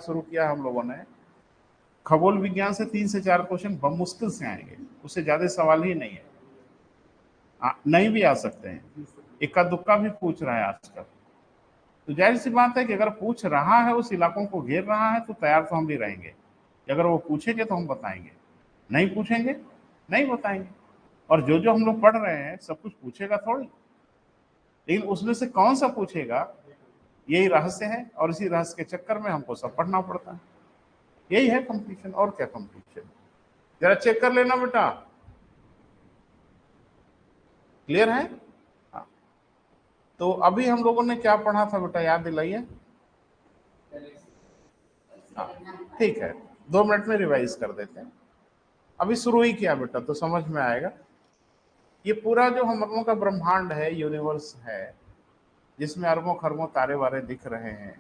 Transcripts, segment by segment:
शुरू किया हम लोगों ने, खगोल विज्ञान से 3 से 4 क्वेश्चन बमुश्किल से आएंगे, उससे ज्यादा सवाल ही नहीं है। नहीं भी आ सकते हैं, इक्का दुक्का भी पूछ रहा है आजकल। तो जाहिर सी बात है कि अगर पूछ रहा है, उस इलाकों को घेर रहा है, तो तैयार तो हम भी रहेंगे। अगर वो पूछेंगे तो हम बताएंगे, नहीं पूछेंगे नहीं बताएंगे। और जो जो हम लोग पढ़ रहे हैं सब कुछ पूछेगा थोड़ी, लेकिन उसमें से कौन सा पूछेगा यही रहस्य है, और इसी रहस्य के चक्कर में हमको सब पढ़ना पड़ता है। यही है कंपटीशन, और क्या कंपटीशन। जरा चेक कर लेना बेटा, क्लियर है? हाँ। तो अभी हम लोगों ने क्या पढ़ा था बेटा, याद दिलाइए। हाँ ठीक है, 2 मिनट में रिवाइज कर देते हैं। अभी शुरू ही किया बेटा, तो समझ में आएगा। ये पूरा जो हम लोगों का ब्रह्मांड है, यूनिवर्स है, जिसमें अरबों खरबों तारे वारे दिख रहे हैं,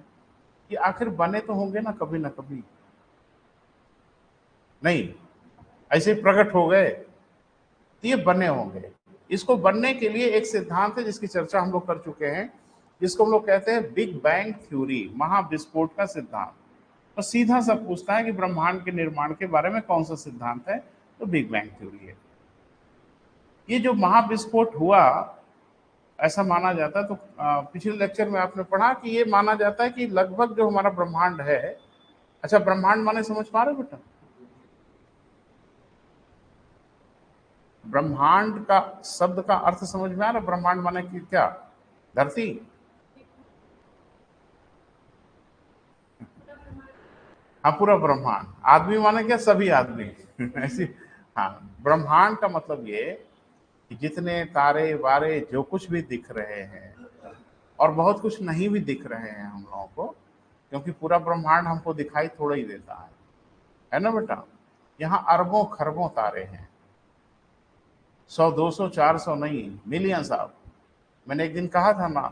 ये आखिर बने तो होंगे ना कभी ना कभी, नहीं ऐसे प्रकट हो गए, तो ये बने होंगे। इसको बनने के लिए एक सिद्धांत है जिसकी चर्चा हम लोग कर चुके हैं, जिसको हम लोग कहते हैं बिग बैंग थ्योरी, महाविस्फोट का सिद्धांत। तो सीधा सा पूछता है कि ब्रह्मांड के निर्माण के बारे में कौन सा सिद्धांत है, तो बिग बैंग थ्योरी है। ये जो महाविस्फोट हुआ ऐसा माना जाता है, तो पिछले लेक्चर में आपने पढ़ा कि ये माना जाता है कि लगभग जो हमारा ब्रह्मांड है, अच्छा ब्रह्मांड माने समझ पा रहे बेटा? ब्रह्मांड का शब्द का अर्थ समझ में आ रहा? ब्रह्मांड माने कि क्या, धरती? हाँ पूरा ब्रह्मांड। आदमी माने क्या, सभी आदमी ऐसी। हाँ, ब्रह्मांड का मतलब ये कि जितने तारे वारे जो कुछ भी दिख रहे हैं, और बहुत कुछ नहीं भी दिख रहे हैं हम लोगों को, क्योंकि पूरा ब्रह्मांड हमको दिखाई थोड़ा ही देता है ना बेटा। यहाँ अरबों खरबों तारे हैं, 100 200 400 नहीं, मिलियंस। आप, मैंने एक दिन कहा था ना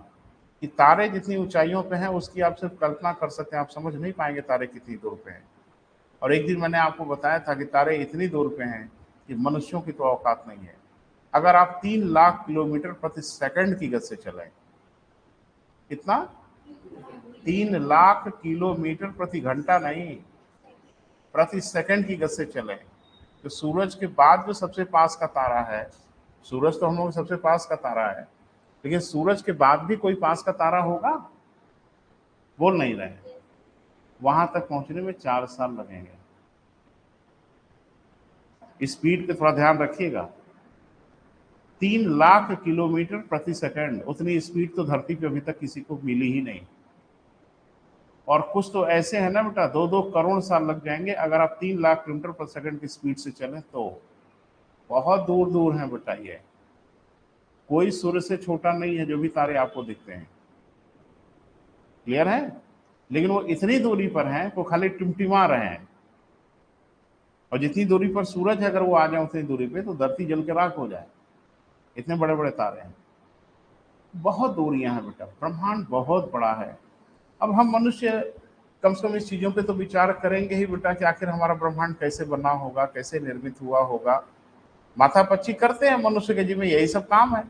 कि तारे जितनी ऊंचाइयों पे हैं उसकी आप सिर्फ कल्पना कर सकते हैं, आप समझ नहीं पाएंगे तारे कितनी दूर पे हैं। और एक दिन मैंने आपको बताया था कि तारे इतनी दूर पे हैं कि मनुष्यों की तो औकात नहीं है। अगर आप 3 लाख किलोमीटर प्रति सेकंड की गति से चलें, कितना, 3 लाख किलोमीटर प्रति घंटा नहीं, प्रति सेकंड की गति से चलें, तो सूरज के बाद जो सबसे पास का तारा है, सूरज तो हम लोग सबसे पास का तारा है, लेकिन सूरज के बाद भी कोई पास का तारा होगा? बोल नहीं रहे। वहां तक पहुंचने में 4 साल लगेंगे। स्पीड पे थोड़ा ध्यान रखिएगा, 3 लाख किलोमीटर प्रति सेकंड, उतनी स्पीड तो धरती पे अभी तक किसी को मिली ही नहीं। और कुछ तो ऐसे है ना बेटा, 2-2 करोड़ साल लग जाएंगे अगर आप 3 लाख किलोमीटर प्रति सेकंड की स्पीड से चलें तो। बहुत दूर दूर है बेटा ये, कोई सूर्य से छोटा नहीं है जो भी तारे आपको दिखते हैं, क्लियर है? लेकिन वो इतनी दूरी पर हैं, वो खाली टिमटिमा रहे हैं। और जितनी दूरी पर सूरज है, अगर वो आ जाए उतनी दूरी पे, तो धरती जल के राख हो जाए। इतने बड़े बड़े तारे हैं, बहुत दूरियां हैं बेटा, ब्रह्मांड बहुत बड़ा है। अब हम मनुष्य कम से कम इस चीजों पे तो विचार करेंगे ही बेटा कि आखिर हमारा ब्रह्मांड कैसे बना होगा, कैसे निर्मित हुआ होगा। माथापच्ची करते हैं मनुष्य के जीवन में, यही सब काम है।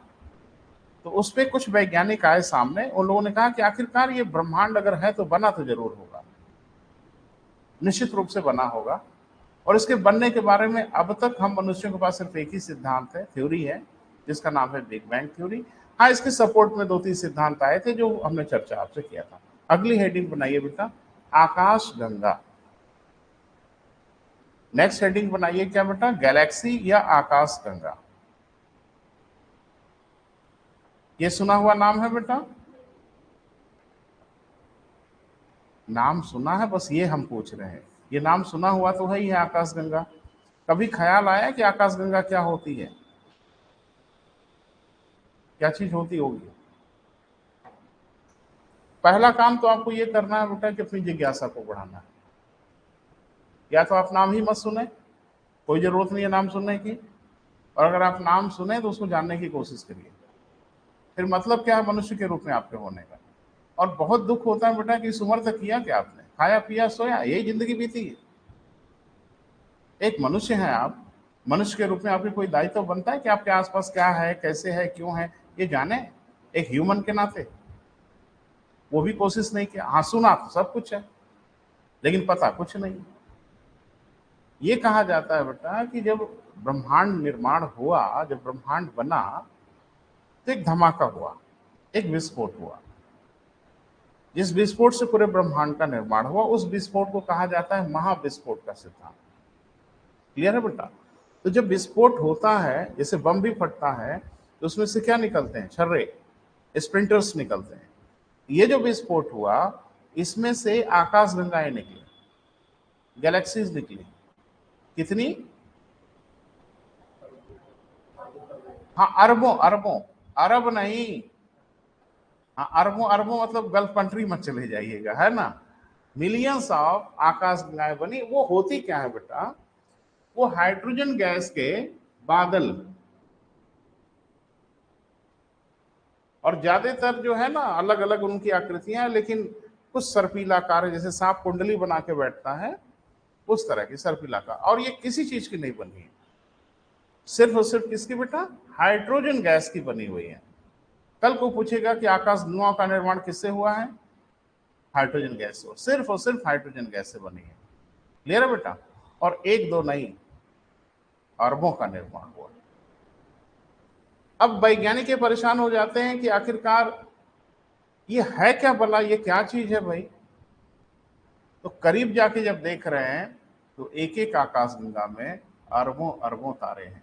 तो उस पर कुछ वैज्ञानिक आए सामने, उन लोगों ने कहा कि आखिरकार ये ब्रह्मांड अगर है तो बना तो जरूर होगा, निश्चित रूप से बना होगा। और इसके बनने के बारे में अब तक हम मनुष्यों के पास सिर्फ एक ही सिद्धांत है, थ्योरी है, जिसका नाम है बिग बैंग थ्योरी। हाँ, इसके सपोर्ट में 2-3 सिद्धांत आए थे जो हमने चर्चा आपसे किया था। अगली हेडिंग बनाइए बेटा, आकाश गंगा। नेक्स्ट हेडिंग बनाइए क्या बेटा, गैलेक्सी या आकाश गंगा। ये सुना हुआ नाम है बेटा, नाम सुना है, बस ये हम पूछ रहे हैं। ये नाम सुना हुआ तो है ही है, आकाश गंगा। कभी ख्याल आया कि आकाश गंगा क्या होती है, क्या चीज होती होगी? पहला काम तो आपको ये करना है बेटा कि अपनी जिज्ञासा को बढ़ाना है। या तो आप नाम ही मत सुने, कोई जरूरत नहीं है नाम सुनने की, और अगर आप नाम सुने तो उसको जानने की कोशिश करिए। फिर मतलब क्या है मनुष्य के रूप में आपके होने का। और बहुत दुख होता है बेटा कि इस उम्र तक किया क्या आपने, खाया पिया सोया, यही जिंदगी बीती है। एक मनुष्य है आप, मनुष्य के रूप में आपके कोई दायित्व बनता है कि आपके आसपास क्या है, कैसे है, क्यों है, ये जाने, एक ह्यूमन के नाते। वो भी कोशिश नहीं किया। हाँ सुना तो सब कुछ है, लेकिन पता कुछ नहीं। ये कहा जाता है बेटा कि जब ब्रह्मांड निर्माण हुआ, जब ब्रह्मांड बना, तो एक धमाका हुआ, एक विस्फोट हुआ। जिस विस्फोट से पूरे ब्रह्मांड का निर्माण हुआ, उस विस्फोट को कहा जाता है महाविस्फोट का सिद्धांत। क्लियर है बेटा? तो जब विस्फोट होता है, जैसे बम भी फटता है, तो उसमें से क्या निकलते हैं? छर्रे, स्प्लिंटर्स निकलते हैं। ये जो विस्फोट हुआ, इसमें से आकाशगंगाएं निकली, गैलेक्सीज निकली। कितनी? हाँ, अरबों अरबों, अरब नहीं। हाँ, अरबों अरबों मतलब गल्फ कंट्री मत चले जाइएगा, है ना। मिलियंस ऑफ आकाशगंगाएं बनी। वो होती क्या है बेटा? वो हाइड्रोजन गैस के बादल। और ज्यादातर जो है ना, अलग अलग उनकी आकृतियां हैं, लेकिन कुछ सर्पिलाकार है, जैसे सांप कुंडली बना के बैठता है, उस तरह की सर्पिलाकार। और ये किसी चीज की नहीं बनी है, सिर्फ और सिर्फ किसकी बेटा? हाइड्रोजन गैस की बनी हुई है। कल को पूछेगा कि आकाश गंगाओं का निर्माण किससे हुआ है? हाइड्रोजन गैस से, सिर्फ और सिर्फ हाइड्रोजन गैस से बनी है। क्लियर है बेटा? और एक दो नहीं, अरबों का निर्माण हुआ। अब वैज्ञानिक ये परेशान हो जाते हैं कि आखिरकार ये है क्या भला, ये क्या चीज है भाई? तो करीब जाके जब देख रहे हैं, तो एक एक आकाशगंगा में अरबों अरबों तारे हैं,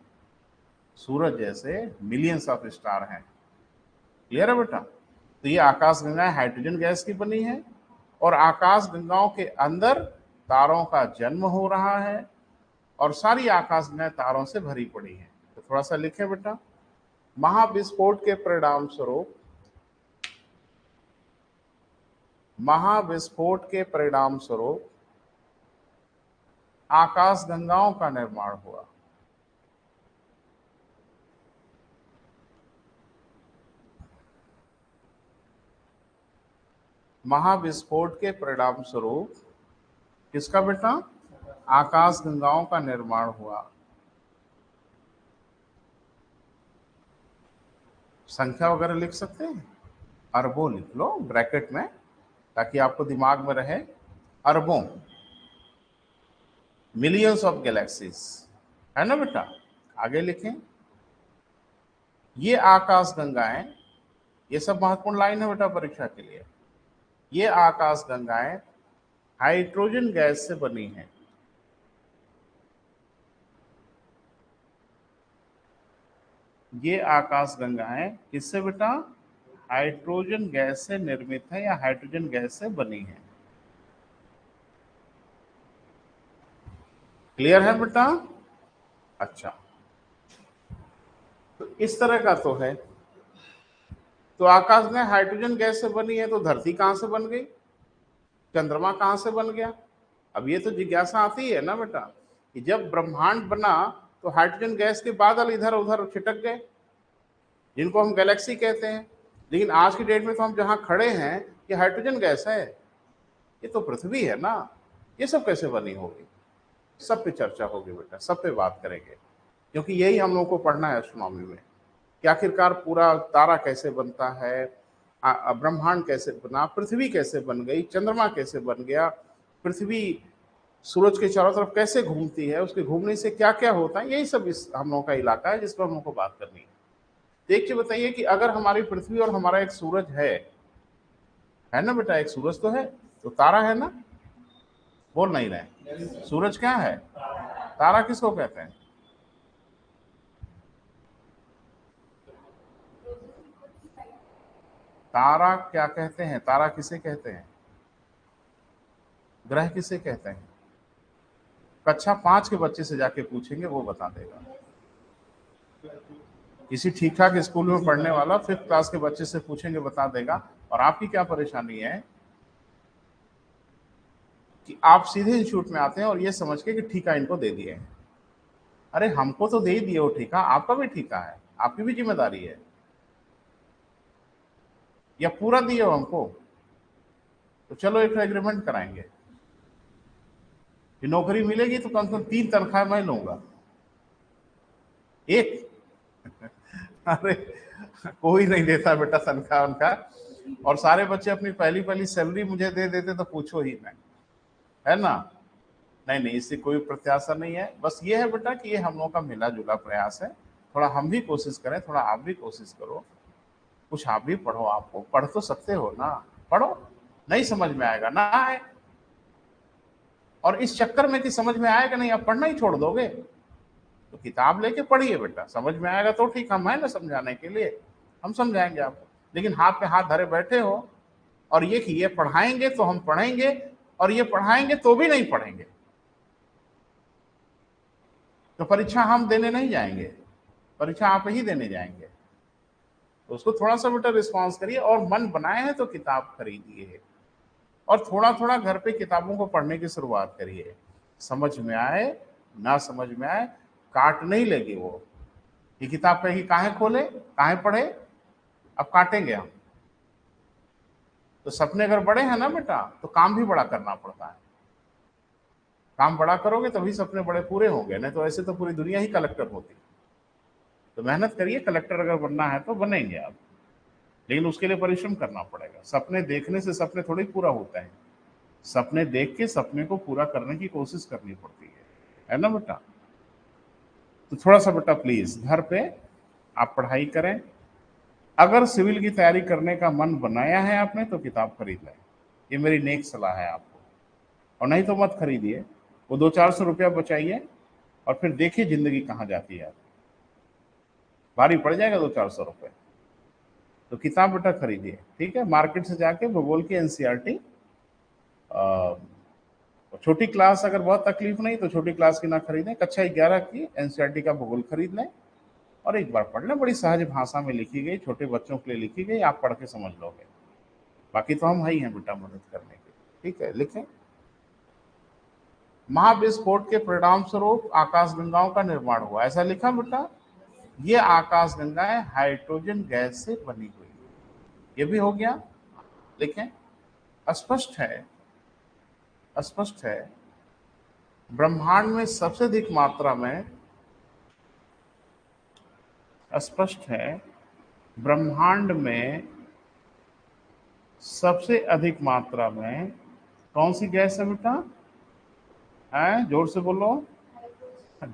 सूरज जैसे मिलियंस ऑफ स्टार हैं। क्लियर है बेटा? तो ये आकाशगंगाएं हाइड्रोजन गैस की बनी है, और आकाशगंगाओं के अंदर तारों का जन्म हो रहा है, और सारी आकाशगंगाएं तारों से भरी पड़ी हैं। तो थोड़ा सा लिखे बेटा। महाविस्फोट के परिणाम स्वरूप, महाविस्फोट के परिणाम स्वरूप आकाशगंगाओं का निर्माण हुआ। महाविस्फोट के परिणाम स्वरूप किसका बेटा? आकाशगंगाओं का निर्माण हुआ। संख्या वगैरह लिख सकते हैं, अरबों लिख लो ब्रैकेट में, ताकि आपको दिमाग में रहे। अरबों, मिलियंस ऑफ गैलेक्सीज, है ना बेटा? आगे लिखें। ये आकाशगंगाएं, ये सब महत्वपूर्ण लाइन है बेटा परीक्षा के लिए। ये आकाशगंगाएं हाइड्रोजन गैस से बनी हैं। ये आकाशगंगाएं किससे बेटा? हाइड्रोजन गैस से निर्मित है, या हाइड्रोजन गैस से बनी है। क्लियर है बेटा? अच्छा, तो इस तरह का तो है। तो आकाश में हाइड्रोजन गैस से बनी है, तो धरती कहां से बन गई? चंद्रमा कहां से बन गया? अब ये तो जिज्ञासा आती है ना बेटा, कि जब ब्रह्मांड बना तो हाइड्रोजन गैस के बादल इधर उधर छिटक गए, जिनको हम गैलेक्सी कहते हैं। लेकिन आज की डेट में तो हम जहां खड़े हैं, ये हाइड्रोजन गैस है, ये तो पृथ्वी है ना। ये सब कैसे बनी होगी? सब पे चर्चा होगी बेटा, सब पे बात करेंगे, क्योंकि यही हम लोग को पढ़ना है एस्ट्रोनॉमी में, कि आखिरकार पूरा तारा कैसे बनता है, ब्रह्मांड कैसे बना, पृथ्वी कैसे बन गई, चंद्रमा कैसे बन गया, पृथ्वी सूरज के चारों तरफ कैसे घूमती है, उसके घूमने से क्या क्या होता है। यही सब इस हम लोगों का इलाका है, जिस पर हम लोग को बात करनी है। देखिए, बताइए कि अगर हमारी पृथ्वी और हमारा एक सूरज है ना बेटा, एक सूरज तो है, तो तारा है ना? बोल नहीं रहे? सूरज क्या है? तारा किसको कहते हैं? तारा क्या कहते हैं? तारा किसे कहते हैं? ग्रह किसे कहते हैं? कक्षा 5 के बच्चे से जाके पूछेंगे, वो बता देगा। किसी ठीक ठाक स्कूल में पढ़ने वाला 5th क्लास के बच्चे से पूछेंगे, बता देगा। और आपकी क्या परेशानी है कि आप सीधे इंस्टीट्यूट में आते हैं और ये समझ के कि ठीका इनको दे दिए हैं। अरे हमको तो दे ही दिए वो ठीका, आपका भी ठीका है, आपकी भी जिम्मेदारी है। या पूरा दिए हो हमको, तो चलो एक एग्रीमेंट कराएंगे कि नौकरी मिलेगी तो कम से कम 3 तनख्वाह मैं लूंगा। एक अरे कोई नहीं देता बेटा तनख्वाह उनका, और सारे बच्चे अपनी पहली पहली सैलरी मुझे दे देते तो पूछो ही नहीं। है ना। नहीं नहीं, इससे कोई प्रत्याशा नहीं है, बस ये है बेटा कि ये हम लोगों का मिला जुला प्रयास है। थोड़ा हम भी कोशिश करें, थोड़ा आप भी कोशिश करो, कुछ आप भी पढ़ो, आपको पढ़ तो सकते हो ना, पढ़ो। नहीं समझ में आएगा ना आए, और इस चक्कर में कि समझ में आएगा नहीं आप पढ़ना ही छोड़ दोगे, तो किताब लेके पढ़िए बेटा, समझ में आएगा तो ठीक, हम है ना समझाने के लिए, हम समझाएंगे आपको। लेकिन हाथ पे हाथ धरे बैठे हो और ये कि ये पढ़ाएंगे तो हम पढ़ेंगे, और ये पढ़ाएंगे तो भी नहीं पढ़ेंगे, तो परीक्षा हम देने नहीं जाएंगे, परीक्षा आप ही देने जाएंगे। तो उसको थोड़ा सा बेटा रिस्पॉन्स करिए, और मन बनाए हैं तो किताब खरीदिए, और थोड़ा थोड़ा घर पे किताबों को पढ़ने की शुरुआत करिए। समझ में आए ना समझ में आए, काट नहीं लेगी वो, ये किताब कहेगी काहे खोले काहे पढ़े, अब काटेंगे हम। तो सपने अगर बड़े हैं ना बेटा, तो काम भी बड़ा करना पड़ता है, काम बड़ा करोगे तभी सपने बड़े पूरे होंगे, नहीं तो ऐसे तो पूरी दुनिया ही कलेक्टर होती। तो मेहनत करिए, कलेक्टर अगर बनना है तो बनेंगे आप, लेकिन उसके लिए परिश्रम करना पड़ेगा। सपने देखने से सपने थोड़ी पूरा होता है, सपने देख के सपने को पूरा करने की कोशिश करनी पड़ती है ना बेटा। तो थोड़ा सा बेटा प्लीज घर पे आप पढ़ाई करें, अगर सिविल की तैयारी करने का मन बनाया है आपने तो किताब खरीद लें, ये मेरी नेक सलाह है आपको। और नहीं तो मत खरीदिए, वो 200-400 रुपया बचाइए, और फिर देखिए जिंदगी कहाँ जाती है, भारी पड़ जाएगा 200-400 रुपये। तो किताब बेटा खरीदिए, ठीक है, मार्केट से जाके भूगोल की एनसीईआरटी, छोटी क्लास अगर बहुत तकलीफ नहीं तो छोटी क्लास की ना खरीदें, कक्षा 11 की एनसीईआरटी का भूगोल खरीद लें, और एक बार पढ़ लें, बड़ी सहज भाषा में लिखी गई, छोटे बच्चों के लिए लिखी गई, आप पढ़ के समझ लोगे। बाकी तो हम ही हैं बेटा मदद करने के, ठीक है। लिखें, महाविस्फोट के परिणाम स्वरूप आकाशगंगाओं का निर्माण हुआ, ऐसा लिखा बेटा। ये आकाशगंगाएं हाइड्रोजन गैस से बनी हुई, ये भी हो गया। लिखें, स्पष्ट है, स्पष्ट है ब्रह्मांड में सबसे अधिक मात्रा में, स्पष्ट है ब्रह्मांड में सबसे अधिक मात्रा में कौन सी गैस है बेटा, है जोर से बोलो।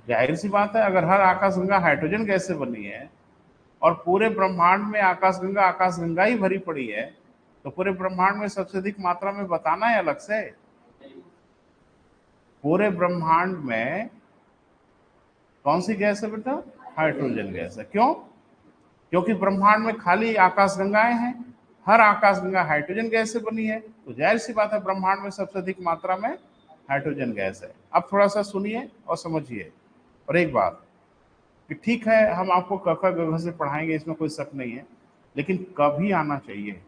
जाहिर सी बात है, अगर हर आकाशगंगा हाइड्रोजन गैस से बनी है और पूरे ब्रह्मांड में आकाशगंगा आकाशगंगा ही भरी पड़ी है, तो पूरे ब्रह्मांड में सबसे अधिक मात्रा में बताना है अलग से। पूरे ब्रह्मांड में कौन सी गैस है बेटा, हाइड्रोजन गैस है। क्यों? क्योंकि ब्रह्मांड में खाली आकाशगंगाएं हैं, हर आकाशगंगा हाइड्रोजन गैस से बनी है, तो जाहिर सी बात है ब्रह्मांड में सबसे अधिक मात्रा में हाइड्रोजन गैस है। अब थोड़ा सा सुनिए और समझिए। और एक बात कि ठीक है, हम आपको क ख ग घ से पढ़ाएंगे, इसमें कोई शक नहीं है, लेकिन कभी आना चाहिए।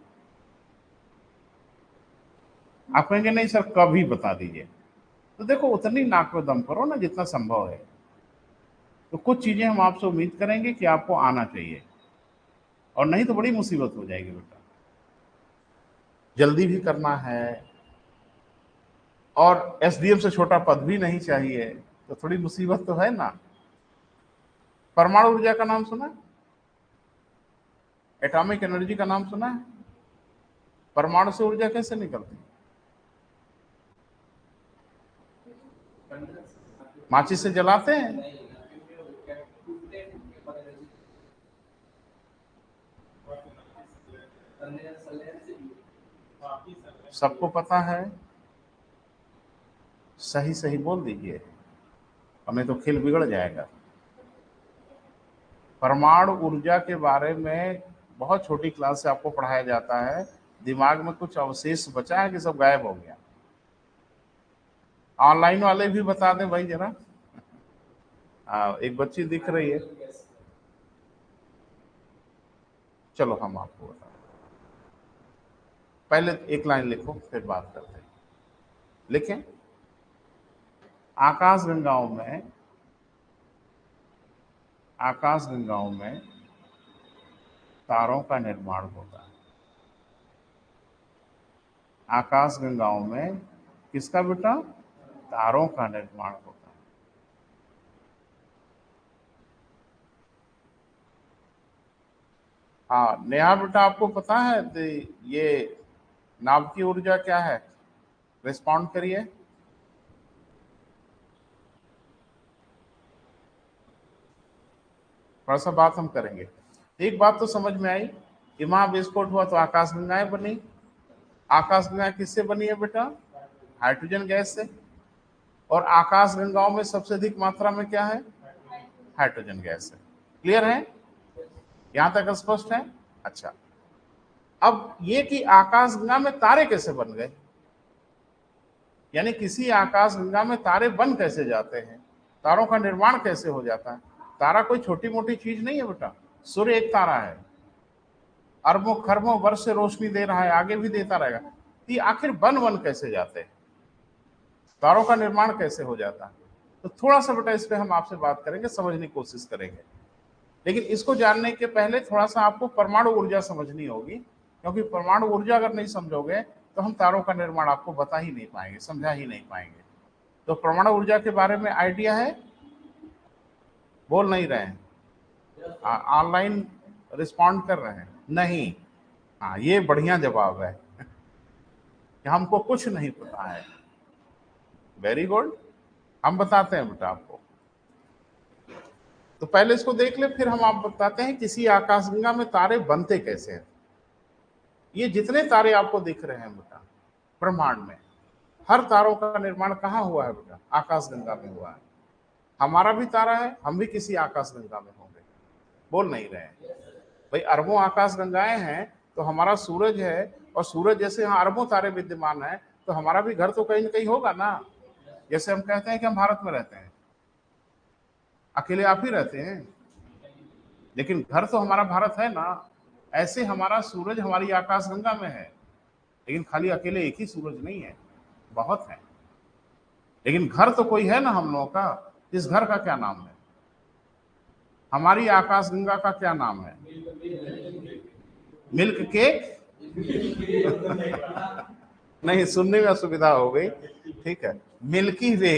आप कहेंगे नहीं सर कभी बता दीजिए, तो देखो उतनी नाक में दम करो ना जितना संभव है। तो कुछ चीजें हम आपसे उम्मीद करेंगे कि आपको आना चाहिए, और नहीं तो बड़ी मुसीबत हो जाएगी बेटा। जल्दी भी करना है, और एसडीएम से छोटा पद भी नहीं चाहिए, तो थोड़ी मुसीबत तो है ना। परमाणु ऊर्जा का नाम सुना है? एटॉमिक एनर्जी का नाम सुना है? परमाणु से ऊर्जा कैसे निकलती है? माचिस से जलाते हैं। सबको पता है, सही सही बोल दीजिए, हमें तो खेल बिगड़ जाएगा। परमाणु ऊर्जा के बारे में बहुत छोटी क्लास से आपको पढ़ाया जाता है, दिमाग में कुछ अवशेष बचा है कि सब गायब हो गया? ऑनलाइन वाले भी बता दें भाई जरा। एक बच्ची दिख रही है, चलो हम आपको बता, पहले एक लाइन लिखो फिर बात करते हैं। लिखें, आकाशगंगाओं में, आकाशगंगाओं में तारों का निर्माण होता है। आकाशगंगाओं में किसका बेटा, तारों का निर्माण होता है। हाँ नेहा बेटा, आपको पता है ये नाभिकीय ऊर्जा क्या है? रिस्पॉन्ड करिए। थोड़ा सा बात हम करेंगे। एक बात तो समझ में आई कि महाविस्फोट हुआ तो आकाशगंगाएं बनी। आकाशगंगा किससे बनी है बेटा? हाइड्रोजन गैस से। और आकाशगंगाओं में सबसे अधिक मात्रा में क्या है? हाइड्रोजन गैस है। क्लियर है? यहां तक स्पष्ट है? अच्छा, अब ये कि आकाशगंगा में तारे कैसे बन गए, यानी किसी आकाशगंगा में तारे बन कैसे जाते हैं, तारों का निर्माण कैसे हो जाता है? तारा कोई छोटी मोटी चीज नहीं है बेटा। सूर्य एक तारा है, अरबों खरबों वर्ष से रोशनी दे रहा है, आगे भी देता रहेगा। तो ये आखिर बन कैसे जाते हैं, तारों का निर्माण कैसे हो जाता है? तो थोड़ा सा बेटा इस पे हम आपसे बात करेंगे, समझने की कोशिश करेंगे। लेकिन इसको जानने के पहले थोड़ा सा आपको परमाणु ऊर्जा समझनी होगी, क्योंकि परमाणु ऊर्जा अगर नहीं समझोगे तो हम तारों का निर्माण आपको बता ही नहीं पाएंगे, समझा ही नहीं पाएंगे। तो परमाणु ऊर्जा के बारे में आइडिया है? बोल नहीं रहे हैं, ऑनलाइन रिस्पॉन्ड कर रहे हैं नहीं? हाँ, ये बढ़िया जवाब है कि हमको कुछ नहीं पता है। वेरी गुड, हम बताते हैं बेटा आपको। तो पहले इसको देख ले, फिर हम आप बताते हैं किसी आकाशगंगा में तारे बनते कैसे हैं। ये जितने तारे आपको दिख रहे हैं बेटा ब्रह्मांड में, हर तारों का निर्माण कहाँ हुआ है बेटा? आकाशगंगा में हुआ है। हमारा भी तारा है, हम भी किसी आकाशगंगा में होंगे। बोल नहीं रहे हैं भाई? अरबों आकाशगंगाएं हैं तो हमारा सूरज है, और सूरज जैसे यहाँ अरबों तारे विद्यमान है, तो हमारा भी घर तो कहीं ना कहीं होगा ना। जैसे हम कहते हैं कि हम भारत में रहते हैं, अकेले आप ही रहते हैं, लेकिन घर तो हमारा भारत है ना। ऐसे हमारा सूरज हमारी आकाशगंगा में है, लेकिन खाली अकेले एक ही सूरज नहीं है, बहुत है। लेकिन घर तो कोई है ना हम लोगों का। इस घर का क्या नाम है? हमारी आकाशगंगा का क्या नाम है? Milk cake? नहीं, सुनने में असुविधा हो गई। ठीक है, मिल्की वे।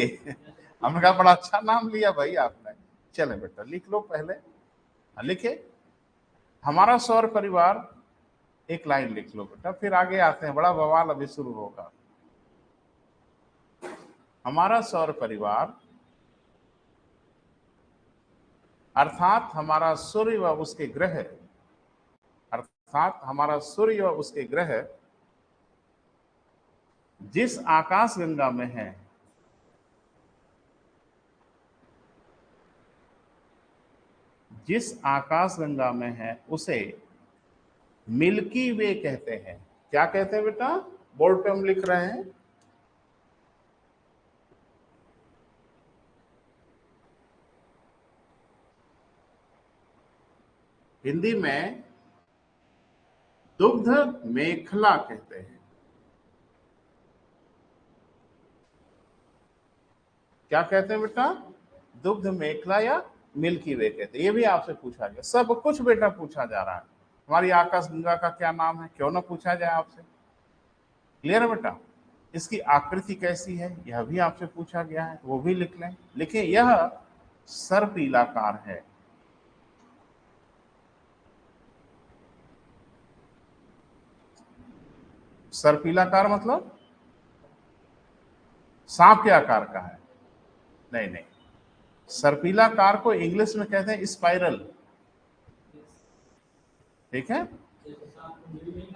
हमने कहा बड़ा अच्छा नाम लिया भाई आपने। चले बेटा लिख लो पहले। लिखे, हमारा सौर परिवार, एक लाइन लिख लो बेटा, फिर आगे आते हैं, बड़ा बवाल अभी शुरू होगा। हमारा सौर परिवार अर्थात हमारा सूर्य व उसके ग्रह, अर्थात हमारा सूर्य व उसके ग्रह जिस आकाशगंगा में है, जिस आकाशगंगा में है उसे मिल्की वे कहते हैं। क्या कहते हैं बेटा? बोर्ड पे हम लिख रहे हैं, हिंदी में दुग्ध मेखला कहते हैं। क्या कहते हैं बेटा? दुग्ध मेखला या मिल्की वे कहते हैं। ये भी आपसे पूछा गया, सब कुछ बेटा पूछा जा रहा है। हमारी आकाशगंगा का क्या नाम है, क्यों ना पूछा जाए आपसे। क्लियर है बेटा? इसकी आकृति कैसी है, यह भी आपसे पूछा गया है, वो भी लिख लें। लिखिए, यह सर्पिलाकार है। सर्पिलाकार मतलब सांप के आकार का है? नहीं नहीं, सर्पिलाकार को इंग्लिश में कहते हैं स्पाइरल। ठीक है,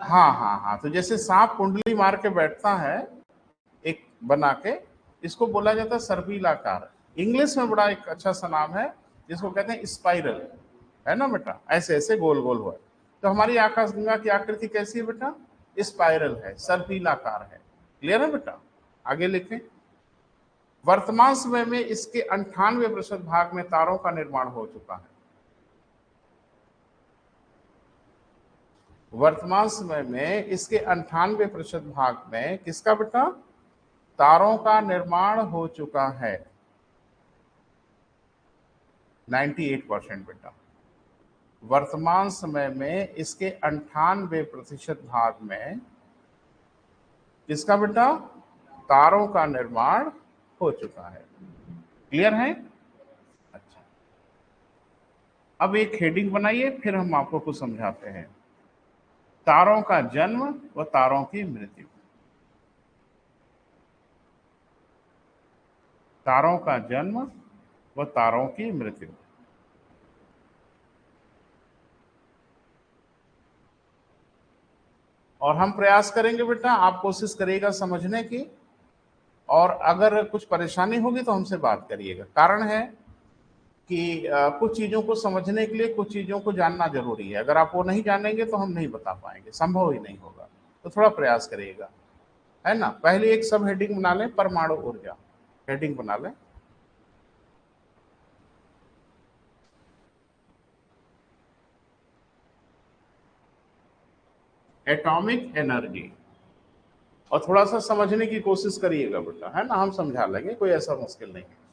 हाँ हाँ हाँ, तो जैसे सांप कुंडली मार के बैठता है एक बना के, इसको बोला जाता है सर्पिलाकार। इंग्लिश में बड़ा एक अच्छा सा नाम है जिसको कहते हैं स्पाइरल, है ना बेटा? ऐसे ऐसे गोल गोल हुआ। तो हमारी आकाशगंगा की आकृति कैसी है बेटा? स्पाइरल है, सर्पिलाकार है। क्लियर है बेटा? आगे लिखें, वर्तमान समय में इसके 98% भाग में तारों का निर्माण हो चुका है। वर्तमान समय में इसके 98% भाग में किसका बेटा? तारों का निर्माण हो चुका है। 98% बेटा। वर्तमान समय में इसके 98% भाग में किसका बेटा? तारों का निर्माण हो चुका है। क्लियर है? अच्छा, अब एक हेडिंग बनाइए, फिर हम आपको कुछ समझाते हैं। तारों का जन्म व तारों की मृत्यु। तारों का जन्म व तारों की मृत्यु। और हम प्रयास करेंगे बेटा, आप कोशिश करिएगा समझने की, और अगर कुछ परेशानी होगी तो हमसे बात करिएगा। कारण है कि कुछ चीज़ों को समझने के लिए कुछ चीज़ों को जानना जरूरी है। अगर आप वो नहीं जानेंगे तो हम नहीं बता पाएंगे, संभव ही नहीं होगा। तो थोड़ा प्रयास करिएगा, है ना। पहले एक सब हेडिंग बना लें, परमाणु ऊर्जा हेडिंग बना लें। एटॉमिक एनर्जी, और थोड़ा सा समझने की कोशिश करिएगा बेटा, है ना। हम समझा लेंगे, कोई ऐसा मुश्किल नहीं है।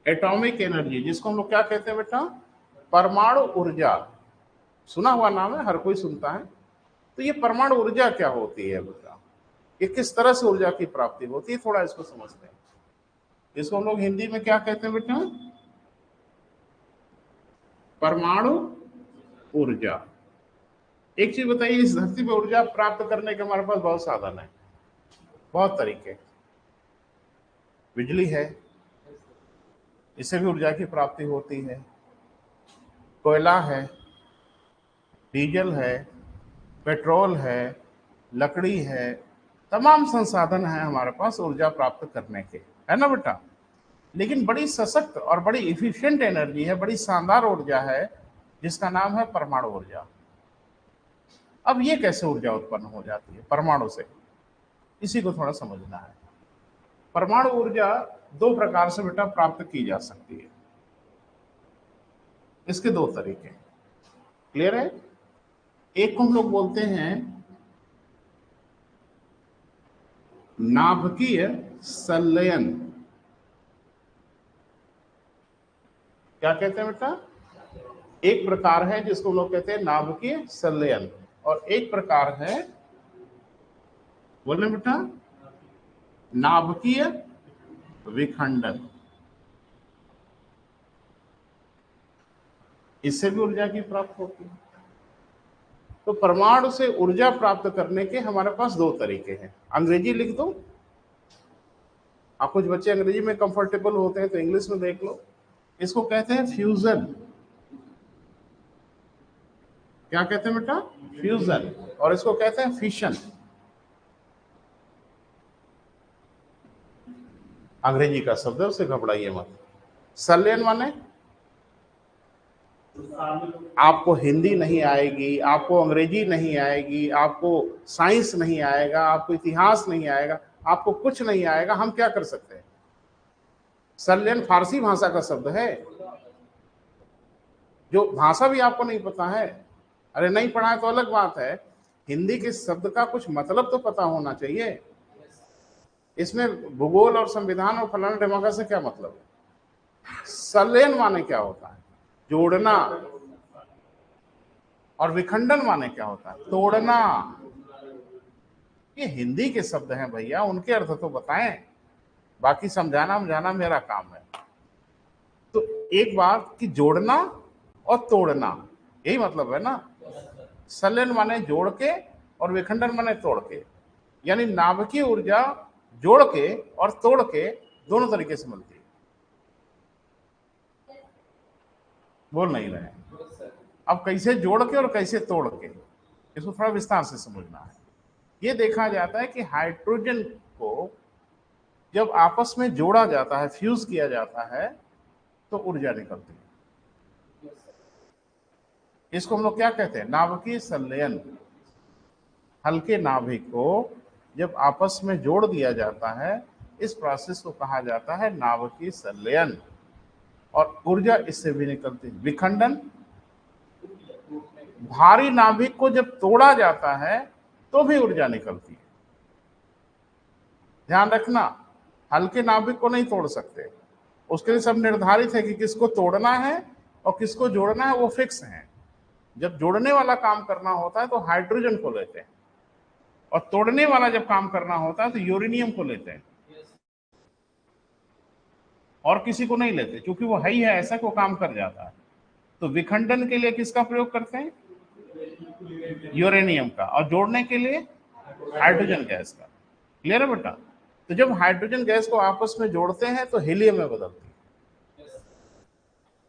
एटॉमिक एनर्जी, जिसको हम लोग क्या कहते हैं बेटा, परमाणु ऊर्जा। सुना हुआ नाम है, हर कोई सुनता है। तो ये परमाणु ऊर्जा क्या होती है बेटा, ये किस तरह से ऊर्जा की प्राप्ति होती है, थोड़ा इसको समझते हैं। इसको हम लोग हिंदी में क्या कहते हैं बेटा, परमाणु ऊर्जा। एक चीज बताइए, इस धरती पे ऊर्जा प्राप्त करने के हमारे पास बहुत साधन है, बहुत तरीके। बिजली है, इससे भी ऊर्जा की प्राप्ति होती है। कोयला है, डीजल है, पेट्रोल है, लकड़ी है, तमाम संसाधन है हमारे पास ऊर्जा प्राप्त करने के, है ना बेटा। लेकिन बड़ी सशक्त और बड़ी इफिशिएंट एनर्जी है, बड़ी शानदार ऊर्जा है, जिसका नाम है परमाणु ऊर्जा। अब ये कैसे ऊर्जा उत्पन्न हो जाती है परमाणु से, इसी को थोड़ा समझना है। परमाणु ऊर्जा दो प्रकार से बेटा प्राप्त की जा सकती है, इसके दो तरीके। क्लियर है। एक को हम लोग बोलते हैं नाभिकीय संलयन। क्या कहते हैं बेटा, एक प्रकार है जिसको लोग कहते हैं नाभिकीय संलयन, और एक प्रकार है, बोले बेटा, नाभिकीय विखंडन। इससे भी ऊर्जा की प्राप्त होती है। तो परमाणु से ऊर्जा प्राप्त करने के हमारे पास दो तरीके हैं। अंग्रेजी लिख दो, आप कुछ बच्चे अंग्रेजी में कंफर्टेबल होते हैं तो इंग्लिश में देख लो। इसको कहते हैं फ्यूजन। क्या कहते हैं बेटा, फ्यूजन। और इसको कहते हैं फिशन। अंग्रेजी का शब्द है, उसे घबराइए मत। संलयन माने आपको हिंदी नहीं आएगी, आपको अंग्रेजी नहीं आएगी, आपको साइंस नहीं आएगा, आपको इतिहास नहीं आएगा, आपको कुछ नहीं आएगा, हम क्या कर सकते हैं। संलयन फारसी भाषा का शब्द है, जो भाषा भी आपको नहीं पता है, अरे नहीं पढ़ा है तो अलग बात है, हिंदी के शब्द का कुछ मतलब तो पता होना चाहिए। इसमें भूगोल और संविधान और फलाना ढिमाका से क्या मतलब है। संलयन माने क्या होता है, जोड़ना। और विखंडन माने क्या होता है, तोड़ना। ये हिंदी के शब्द हैं भैया, उनके अर्थ तो बताएं, बाकी समझाना समझाना मेरा काम है। तो एक बात कि जोड़ना और तोड़ना, यही मतलब है ना। संलयन माने जोड़ के और विखंडन माने तोड़ के, यानी नाभिकीय ऊर्जा जोड़ के और तोड़ के दोनों तरीके से मिलती है। बोल नहीं रहे। अब कैसे जोड़ के और कैसे तोड़ के, इसको थोड़ा विस्तार से समझना है। ये देखा जाता है कि हाइड्रोजन को जब आपस में जोड़ा जाता है, फ्यूज किया जाता है, तो ऊर्जा निकलती है। इसको हम लोग क्या कहते हैं, नाभिकीय संलयन। हल्के नाभिक को जब आपस में जोड़ दिया जाता है, इस प्रोसेस को कहा जाता है नाभिकीय संलयन, और ऊर्जा इससे भी निकलती है। विखंडन, भारी नाभिक को जब तोड़ा जाता है तो भी ऊर्जा निकलती है। ध्यान रखना, हल्के नाभिक को नहीं तोड़ सकते, उसके लिए सब निर्धारित है कि किसको तोड़ना है और किसको जोड़ना है, वो फिक्स है। जब जोड़ने वाला काम करना होता है तो हाइड्रोजन को लेते हैं, और तोड़ने वाला जब काम करना होता है तो यूरेनियम को लेते हैं, और किसी को नहीं लेते, क्योंकि वो है ही है ऐसा को काम कर जाता है। तो विखंडन के लिए किसका प्रयोग करते हैं, यूरेनियम का, और जोड़ने के लिए हाइड्रोजन गैस का। क्लियर है बेटा। तो जब हाइड्रोजन गैस को आपस में जोड़ते हैं तो हीलियम में बदलती है।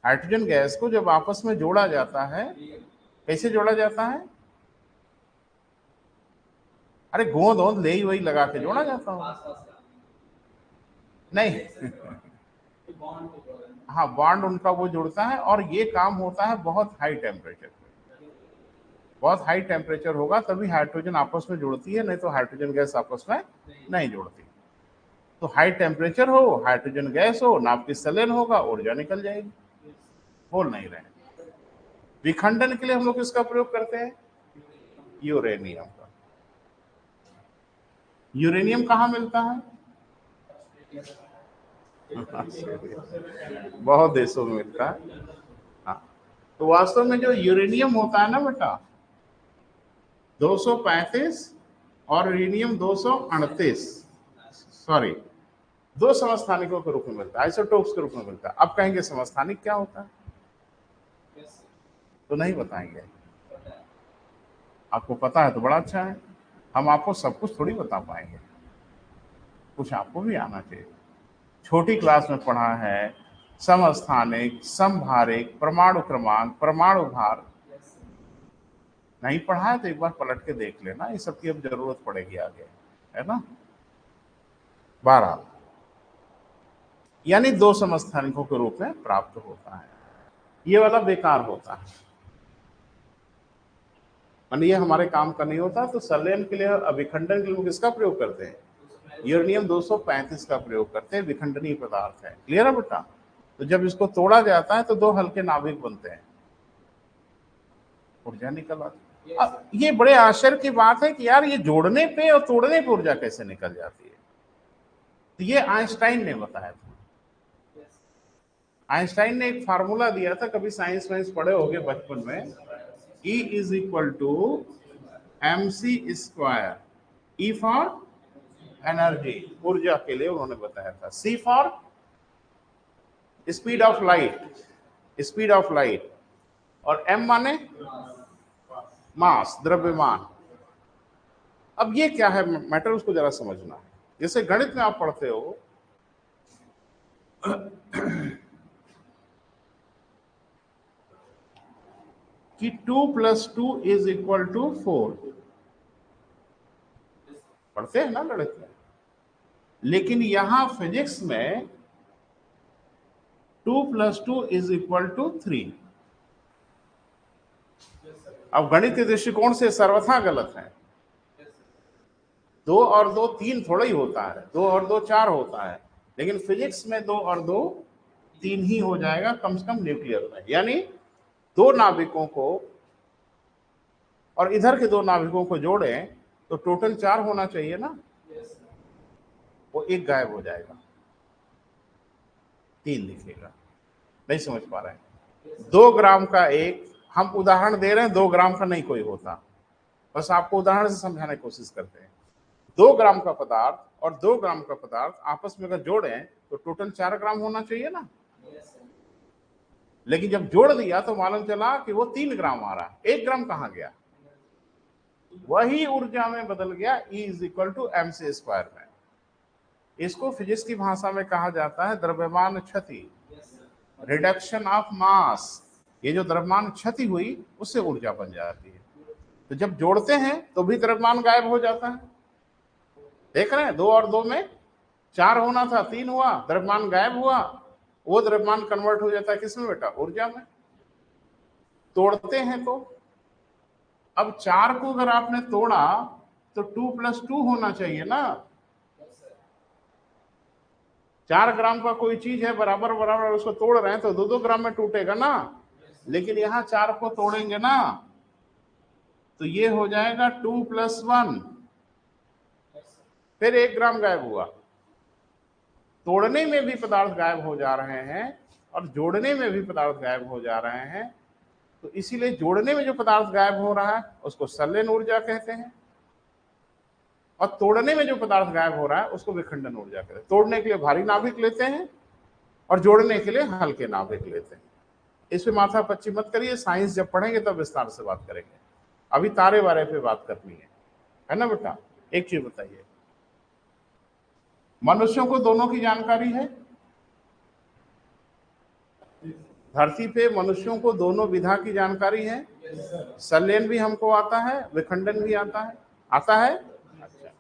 हाइड्रोजन गैस को जब आपस में जोड़ा जाता है, कैसे जोड़ा जाता है? अरे गोंद वोंद ले वही लगा के जोड़ा जाता हो नहीं हाँ, बॉन्ड उनका वो जुड़ता है, और ये काम होता है बहुत हाई टेम्परेचर पे। बहुत हाई टेम्परेचर होगा तभी हाइड्रोजन आपस में जुड़ती है, नहीं तो हाइड्रोजन गैस आपस में नहीं जुड़ती। तो हाई टेम्परेचर हो, हाइड्रोजन गैस हो, नाभिक संलयन होगा, ऊर्जा निकल जाएगी। बोल नहीं रहे। विखंडन के लिए हम लोग किसका प्रयोग करते हैं? यूरेनियम का। यूरेनियम कहाँ मिलता है? बहुत देशों में मिलता है। हाँ, तो वास्तव में जो यूरेनियम होता है ना बेटा, 235 और यूरेनियम 238, सॉरी, दो समस्थानिकों के रूप में मिलता है, आइसोटोप्स के रूप में मिलता है। अब कहेंगे समस्थानिक क्या होता है, तो नहीं बताएंगे। आपको पता है तो बड़ा अच्छा है, हम आपको सब कुछ थोड़ी बता पाएंगे, कुछ आपको भी आना चाहिए। छोटी क्लास में पढ़ा है समस्थानिक, समभारिक, परमाणु क्रमांक, परमाणु भार। नहीं पढ़ा है तो एक बार पलट के देख लेना, ये सब की अब जरूरत पड़ेगी आगे, है ना। 12 यानी दो समस्थानिकों के रूप में प्राप्त होता है। ये वाला बेकार होता है, मानी ये हमारे काम का नहीं होता। तो संलयन के लिए, अभिखंडन के लिए किसका प्रयोग करते हैं? यूरेनियम 235 का प्रयोग करते हैं, विखंडनीय पदार्थ है। क्लियर है बेटा? तो जब इसको तोड़ा जाता है तो दो हल्के नाभिक बनते हैं, ऊर्जा निकल आती है। अब ये बड़े आश्चर्य की बात है कि यार ये जोड़ने पे और तोड़ने पे ऊर्जा कैसे निकल जाती है। तो ये आइंस्टाइन ने बताया था। आइंस्टाइन ने एक फार्मूला दिया था, कभी साइंस वाइंस पढ़े होंगे बचपन में, E is equal to mc²। E for energy, ऊर्जा के लिए उन्होंने बताया था। C for speed of light, speed of light, और M माने मास, द्रव्यमान। अब ये क्या है मैटर, उसको जरा समझना है। जैसे गणित में आप पढ़ते हो कि 2 + 2 इज इक्वल टू 4, पढ़ते हैं ना गणित में। लेकिन यहां फिजिक्स में 2 + 2 इज इक्वल टू 3। अब गणित के दृष्टिकोण से सर्वथा गलत है। 2 और 2 3 थोड़ा ही होता है, 2 और 2 4 होता है। लेकिन फिजिक्स में 2 और 2 3 ही हो जाएगा, कम से कम न्यूक्लियर में। यानी दो नाभिकों को और इधर के दो नाभिकों को जोड़ें तो टोटल 4 होना चाहिए ना, वो एक गायब हो जाएगा, 3 दिखेगा। नहीं समझ पा रहे हैं? 2 ग्राम का एक, हम उदाहरण दे रहे हैं, 2 ग्राम का नहीं कोई होता, बस आपको उदाहरण से समझाने की कोशिश करते हैं। 2 ग्राम का पदार्थ और 2 ग्राम का पदार्थ आपस में अगर जोड़ें तो टोटल 4 ग्राम होना चाहिए ना। लेकिन जब जोड़ दिया तो मालूम चला कि वो 3 ग्राम आ रहा है। 1 ग्राम कहां गया? वही ऊर्जा में बदल गया, E is equal to mc² में। इसको फिजिक्स की भाषा में कहा जाता है द्रव्यमान क्षति, रिडक्शन ऑफ मास। ये जो द्रव्यमान क्षति हुई उससे ऊर्जा बन जाती है। तो जब जोड़ते हैं तो भी द्रव्यमान गायब हो जाता है। देख रहे हैं, 2 और 2 में 4 होना था, 3 हुआ, द्रव्यमान गायब हुआ। वो द्रव्यमान कन्वर्ट हो जाता है किसमें बेटा? ऊर्जा में। तोड़ते हैं तो अब 4 को अगर आपने तोड़ा तो 2 + 2 होना चाहिए ना। 4 ग्राम का कोई चीज है, बराबर बराबर उसको तोड़ रहे हैं तो 2-2 ग्राम में टूटेगा ना। लेकिन यहां 4 को तोड़ेंगे ना तो ये हो जाएगा 2 + 1, फिर 1 ग्राम गायब हुआ। तोड़ने में भी पदार्थ गायब हो जा रहे हैं और जोड़ने में भी पदार्थ गायब हो जा रहे हैं। तो इसीलिए जोड़ने में जो पदार्थ गायब हो रहा है उसको संलयन ऊर्जा कहते हैं, और तोड़ने में जो पदार्थ गायब हो रहा है उसको विखंडन ऊर्जा कहते हैं। तोड़ने के लिए भारी नाभिक लेते हैं और जोड़ने के लिए हल्के नाभिक लेते हैं। इस पे माथा पच्ची मत करिए, साइंस जब पढ़ेंगे तब विस्तार से बात करेंगे। अभी तारे वारे पे बात करनी है ना बेटा। एक चीज बताइए, मनुष्यों को दोनों की जानकारी है? धरती पे मनुष्यों को दोनों विधा की जानकारी है, संलयन भी हमको आता है, विखंडन भी आता है। आता है? अच्छा,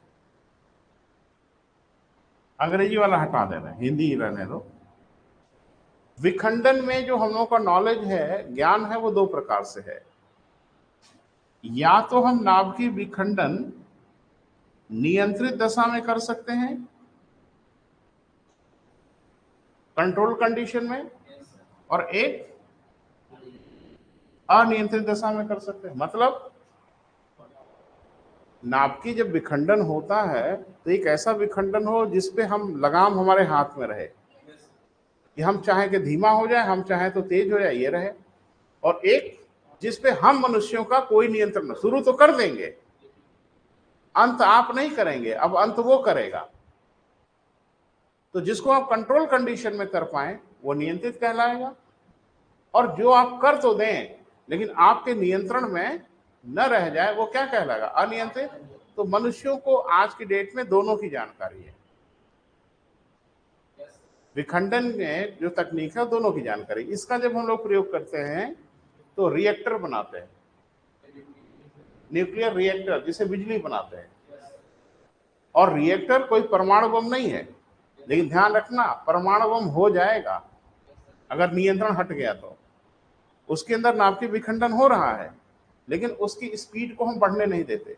अंग्रेजी वाला हटा देना, हिंदी ही रहने दो। विखंडन में जो हम लोगों का नॉलेज है, ज्ञान है, वो दो प्रकार से है। या तो हम नाभ की विखंडन नियंत्रित दशा में कर सकते हैं, कंट्रोल कंडीशन में, और एक अनियंत्रित दशा में कर सकते हैं। मतलब नाभ की जब विखंडन होता है तो एक ऐसा विखंडन हो जिसपे हम लगाम हमारे हाथ में रहे, कि हम चाहें कि धीमा हो जाए, हम चाहें तो तेज हो जाए, ये रहे। और एक जिसपे हम मनुष्यों का कोई नियंत्रण, शुरू तो कर देंगे, अंत आप नहीं करेंगे, अब अंत वो करेगा। तो जिसको आप कंट्रोल कंडीशन में कर पाए वो नियंत्रित कहलाएगा, और जो आप कर तो दें लेकिन आपके नियंत्रण में न रह जाए वो क्या कहलाएगा? अनियंत्रित। तो मनुष्यों को आज की डेट में दोनों की जानकारी है। विखंडन में जो तकनीक है दोनों की जानकारी। इसका जब हम लोग प्रयोग करते हैं तो रिएक्टर बनाते हैं, न्यूक्लियर रिएक्टर, जिसे बिजली बनाते हैं। और रिएक्टर कोई परमाणु बम नहीं है, लेकिन ध्यान रखना परमाणु बम हो जाएगा अगर नियंत्रण हट गया तो। उसके अंदर नाभ की विखंडन हो रहा है, लेकिन उसकी स्पीड को हम बढ़ने नहीं देते,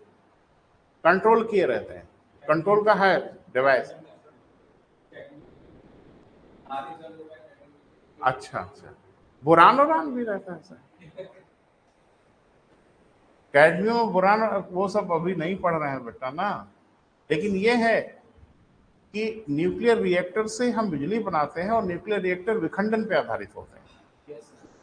कंट्रोल किए रहते हैं। कंट्रोल का है डिवाइस। अच्छा अच्छा, बोरान वोरान भी रहता है सर? कैडमियम बोरान वो सब अभी नहीं पढ़ रहे हैं बेटा ना। लेकिन ये है कि न्यूक्लियर रिएक्टर से हम बिजली बनाते हैं, और न्यूक्लियर रिएक्टर विखंडन पे आधारित होते हैं,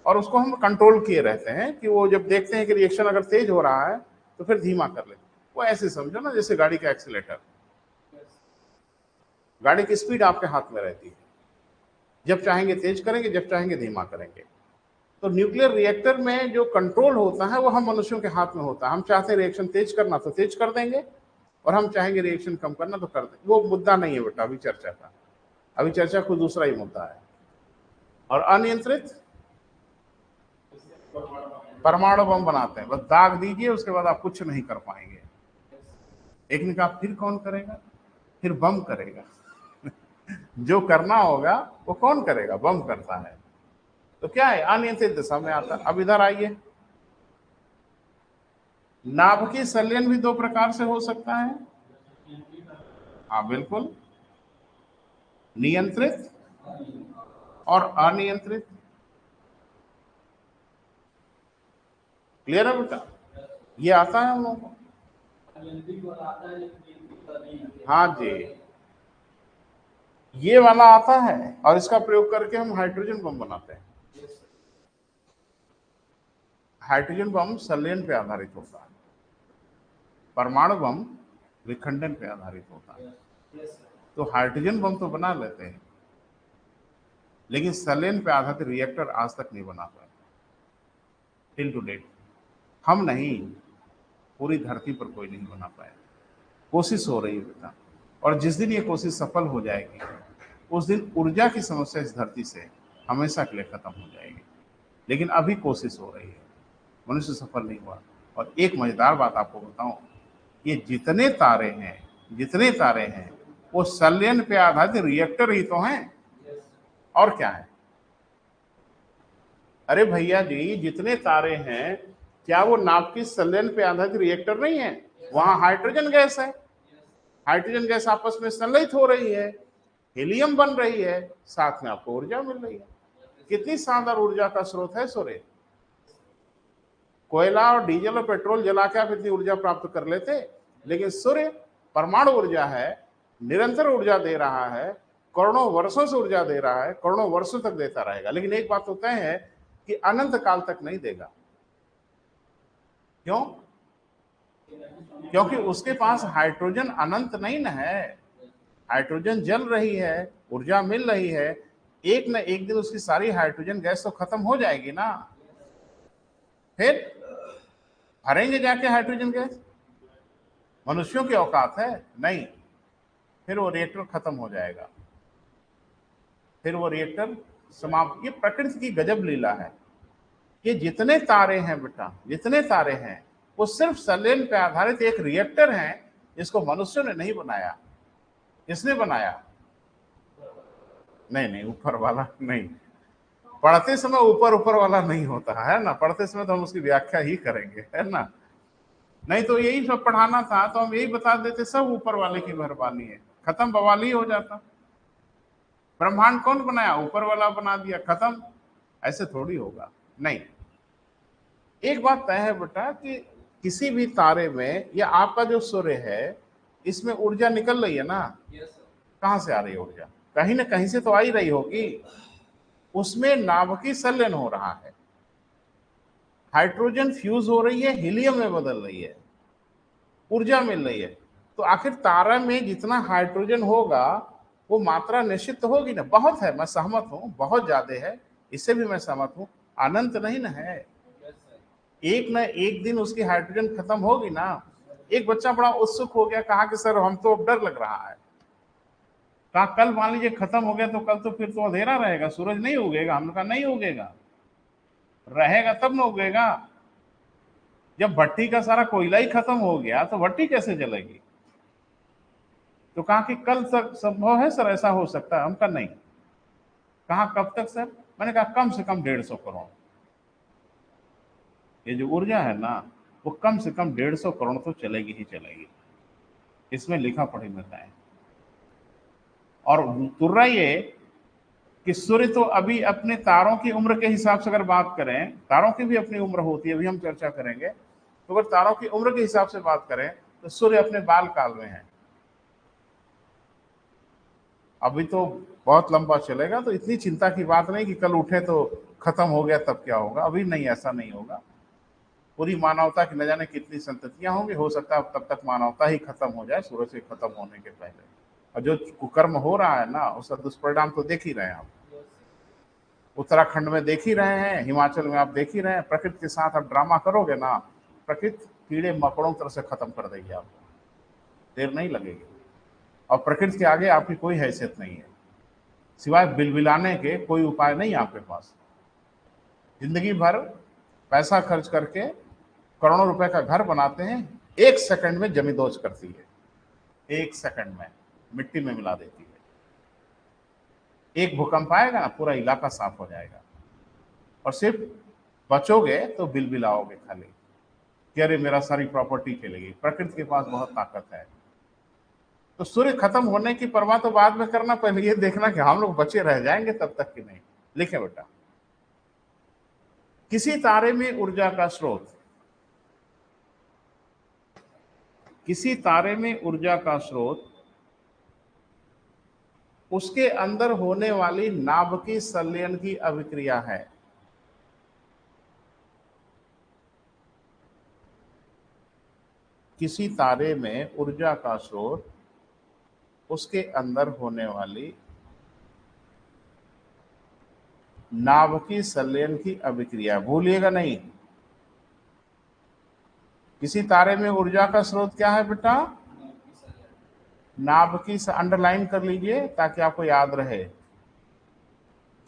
और उसको हम कंट्रोल किए रहते हैं कि वो जब देखते हैं कि रिएक्शन अगर तेज हो रहा है तो फिर धीमा कर लेते। वो ऐसे समझो ना जैसे गाड़ी का एक्सीलेटर, गाड़ी की स्पीड आपके हाथ में रहती है, जब चाहेंगे तेज करेंगे, जब चाहेंगे धीमा करेंगे। तो न्यूक्लियर रिएक्टर में जो कंट्रोल होता है वो हम मनुष्यों के हाथ में होता है। हम चाहते हैं रिएक्शन तेज करना तो तेज कर देंगे, और हम चाहेंगे रिएक्शन कम करना तो कर देंगे। वो मुद्दा नहीं है बेटा अभी चर्चा का, अभी चर्चा कोई दूसरा ही मुद्दा है। और अनियंत्रित परमाणु बम बनाते हैं, बस दाग दीजिए, उसके बाद आप कुछ नहीं कर पाएंगे। एक ने कहा फिर कौन करेगा? फिर बम करेगा। जो करना होगा वो कौन करेगा? बम करता है। तो क्या है? अनियंत्रित दिशा में आता है। अब इधर आइए, नाभ की संलयन भी दो प्रकार से हो सकता है। हाँ बिल्कुल, नियंत्रित और अनियंत्रित। क्लियर है बेटा? ये आता है हम लोगों को। हाँ जी, ये वाला आता है, और इसका प्रयोग करके हम हाइड्रोजन बम बनाते हैं। हाइड्रोजन बम संलयन पे आधारित होता है, परमाणु बम विखंडन पे आधारित होता है। तो हाइड्रोजन बम तो बना लेते हैं, लेकिन संलयन पे आधारित रिएक्टर आज तक नहीं बना पाए टिल टू डेट। हम नहीं, पूरी धरती पर कोई नहीं बना पाया। कोशिश हो रही है बेटा, और जिस दिन ये कोशिश सफल हो जाएगी उस दिन ऊर्जा की समस्या इस धरती से हमेशा के लिए खत्म हो जाएगी। लेकिन अभी कोशिश हो रही है, मनुष्य सफल नहीं हुआ। और एक मजेदार बात आपको बताऊं, ये जितने तारे हैं, जितने तारे हैं वो संलयन पे आधारित रिएक्टर ही तो हैं, और क्या है? अरे भैया जी, जितने तारे हैं क्या वो नाभ की संलयन पे आधारित रिएक्टर नहीं है? वहां हाइड्रोजन गैस है, हाइड्रोजन गैस आपस में संलयित हो रही है, हीलियम बन रही है, साथ में आपको ऊर्जा मिल रही है। कितनी शानदार ऊर्जा का स्रोत है सूर्य। कोयला और डीजल और पेट्रोल जला के आप इतनी ऊर्जा प्राप्त कर लेते, लेकिन सूर्य परमाणु ऊर्जा है, निरंतर ऊर्जा दे रहा है, करोड़ों वर्षों से ऊर्जा दे रहा है, करोड़ों वर्षों तक देता रहेगा। लेकिन एक बात तो तय है कि अनंत काल तक नहीं देगा। क्यों? क्योंकि उसके पास हाइड्रोजन अनंत नहीं न है, हाइड्रोजन जल रही है, ऊर्जा मिल रही है। एक न एक दिन उसकी सारी हाइड्रोजन गैस तो खत्म हो जाएगी ना, फिर भरेंगे जाके हाइड्रोजन गैस। मनुष्यों की औकात है नहीं, फिर वो रिएक्टर खत्म हो जाएगा, फिर वो रिएक्टर समाप्त। ये प्रकृति की गजब लीला है। ये जितने तारे हैं बेटा, जितने तारे हैं, वो सिर्फ संलयन पे आधारित एक रिएक्टर है, जिसको मनुष्यों ने नहीं बनाया। किसने बनाया? नहीं नहीं, ऊपर वाला नहीं। पढ़ते समय ऊपर ऊपर वाला नहीं होता है ना, पढ़ते समय तो हम उसकी व्याख्या ही करेंगे, है ना। नहीं तो यही सब पढ़ाना था तो हम यही बता देते सब ऊपर वाले की मेहरबानी है, खत्म, बवाल ही हो जाता। ब्रह्मांड कौन बनाया? ऊपर वाला बना दिया, खत्म। ऐसे थोड़ी होगा। नहीं, एक बात तय है बेटा कि किसी भी तारे में, या आपका जो सूर्य है, इसमें ऊर्जा निकल रही है ना। कहां से आ रही है ऊर्जा? कहीं ना कहीं से तो आ ही रही होगी। उसमें नाभिकीय संलयन हो रहा है, हाइड्रोजन फ्यूज हो रही है, हीलियम में बदल रही है, ऊर्जा मिल रही है। तो आखिर तारा में जितना हाइड्रोजन होगा, वो मात्रा निश्चित तो होगी ना। बहुत है, मैं सहमत हूं, बहुत ज्यादा है, इससे भी मैं सहमत हूं। अनंत नहीं ना है, एक न एक दिन उसकी हाइड्रोजन खत्म होगी ना। एक बच्चा बड़ा उत्सुक हो गया, कहा कि सर हम तो अब डर लग रहा है। कहा कल मान लीजिए खत्म हो गया तो कल तो फिर तो अंधेरा रहेगा, सूरज नहीं उगेगा। हमने कहा नहीं उगेगा, रहेगा तब न उगेगा। जब भट्टी का सारा कोयला ही खत्म हो गया तो भट्टी कैसे जलेगी? तो कहा कि कल तक संभव है सर, ऐसा हो सकता है। हम कहा नहीं। कहा कब तक सर? मैंने कहा कम से कम 150 करोड़। ये जो ऊर्जा है ना, वो कम से कम 150 करोड़ तो चलेगी ही चलेगी, इसमें लिखा पढ़ी में है। और तुर्रा ये कि सूर्य तो अभी अपने तारों की उम्र के हिसाब से अगर बात करें, तारों की भी अपनी उम्र होती है, अभी हम चर्चा करेंगे। तो अगर तारों की उम्र के हिसाब से बात करें तो सूर्य अपने बाल काल में है। अभी तो बहुत लंबा चलेगा, तो इतनी चिंता की बात नहीं कि कल उठे तो खत्म हो गया तब क्या होगा। अभी नहीं, ऐसा नहीं होगा। पूरी मानवता की न जाने कितनी संततियां होंगी, हो सकता है तब तक मानवता ही खत्म हो जाए, सूरज के खत्म होने के पहले। और जो कुकर्म हो रहा है ना, उसका दुष्परिणाम तो देख ही रहे हैं आप। उत्तराखंड में देख ही रहे हैं, हिमाचल में आप देख ही रहे हैं। प्रकृति के साथ आप ड्रामा करोगे ना, प्रकृति कीड़े मकोड़ों तरह से खत्म कर देगी आपको, देर नहीं लगेगी। और प्रकृति के आगे आपकी कोई हैसियत नहीं है, सिवाय बिलबिलाने के कोई उपाय नहीं आपके पास। जिंदगी भर पैसा खर्च करके करोड़ों रुपए का घर बनाते हैं, 1 सेकंड में जमींदोज करती है, 1 सेकंड में मिट्टी में मिला देती है। एक भूकंप आएगा ना, पूरा इलाका साफ हो जाएगा। और सिर्फ बचोगे तो बिलबिलाओगे खाली कि अरे मेरा सारी प्रॉपर्टी चलेगी। प्रकृति के पास बहुत ताकत है। तो सूर्य खत्म होने की परवाह तो बाद में करना, पहले ये देखना कि हम लोग बचे रह जाएंगे तब तक कि नहीं। लिखे बेटा, किसी तारे में ऊर्जा का स्रोत, किसी तारे में ऊर्जा का स्रोत उसके अंदर होने वाली नाभिकीय संलयन की अभिक्रिया है। किसी तारे में ऊर्जा का स्रोत उसके अंदर होने वाली नाभिकीय संलयन की अभिक्रिया, भूलिएगा नहीं। किसी तारे में ऊर्जा का स्रोत क्या है बेटा? नाभिकीय से अंडरलाइन कर लीजिए ताकि आपको याद रहे।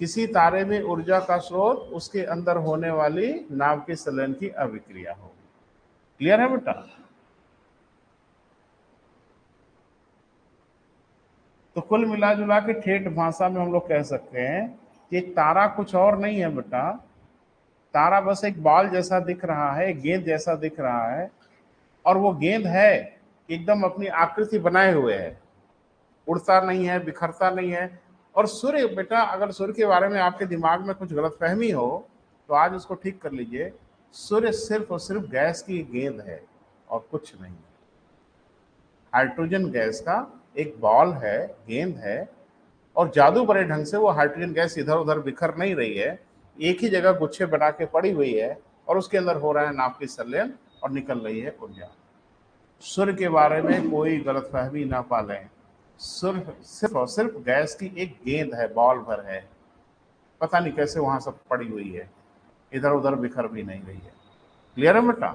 किसी तारे में ऊर्जा का स्रोत उसके अंदर होने वाली नाभिकीय संलयन की अभिक्रिया हो। क्लियर है बेटा? तो कुल मिला जुला के ठेठ भाषा में हम लोग कह सकते हैं कि तारा कुछ और नहीं है बेटा। तारा बस एक बॉल जैसा दिख रहा है, एक गेंद जैसा दिख रहा है। और वो गेंद है एकदम अपनी आकृति बनाए हुए है, उड़ता नहीं है, बिखरता नहीं है। और सूर्य बेटा, अगर सूर्य के बारे में आपके दिमाग में कुछ गलतफहमी हो तो आज उसको ठीक कर लीजिए। सूर्य सिर्फ और सिर्फ गैस की गेंद है और कुछ नहीं। हाइड्रोजन गैस का एक बॉल है, गेंद है। और जादू भरे ढंग से वो हाइड्रोजन गैस इधर उधर बिखर नहीं रही है, एक ही जगह गुच्छे बना के पड़ी हुई है। और उसके अंदर हो रहा है नाभिकीय संलयन और निकल रही है ऊर्जा। सूर्य के बारे में कोई गलतफहमी ना पालें। सिर्फ और सिर्फ गैस की एक गेंद है, बॉल भर है। पता नहीं कैसे वहां सब पड़ी हुई है, इधर उधर बिखर भी नहीं रही है। क्लियर है बेटा?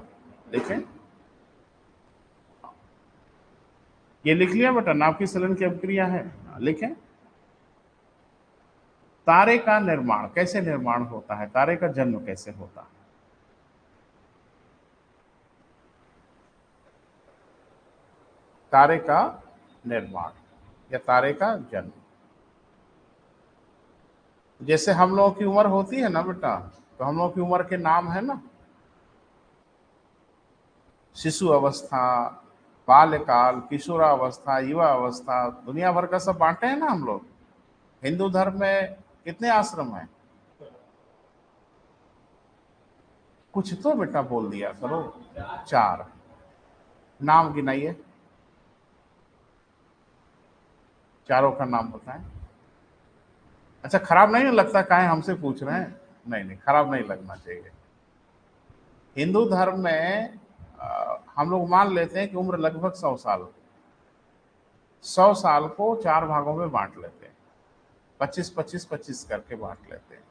देखें, ये लिख लिया बेटा, नाभिकीय संलयन की अभिक्रिया है। लिखें, तारे का निर्माण कैसे निर्माण होता है, तारे का जन्म कैसे होता है? तारे का निर्माण या तारे का जन्म, जैसे हम लोगों की उम्र होती है ना बेटा, तो हम लोगों की उम्र के नाम है ना, शिशु अवस्था, बाल्यकाल, किशोरावस्था, युवा अवस्था, दुनिया भर का सब बांटे हैं ना हम लोग। हिंदू धर्म में कितने आश्रम हैं? कुछ तो बेटा बोल दिया करो। 4। नाम गिनाइए, चारों का नाम बताएं। अच्छा, खराब नहीं लगता काहे हमसे पूछ रहे हैं? नहीं नहीं, खराब नहीं लगना चाहिए। हिंदू धर्म में हम लोग मान लेते हैं कि उम्र लगभग 100 साल। 100 साल को 4 भागों में बांट लेते हैं, 25-25-25 करके बांट लेते हैं,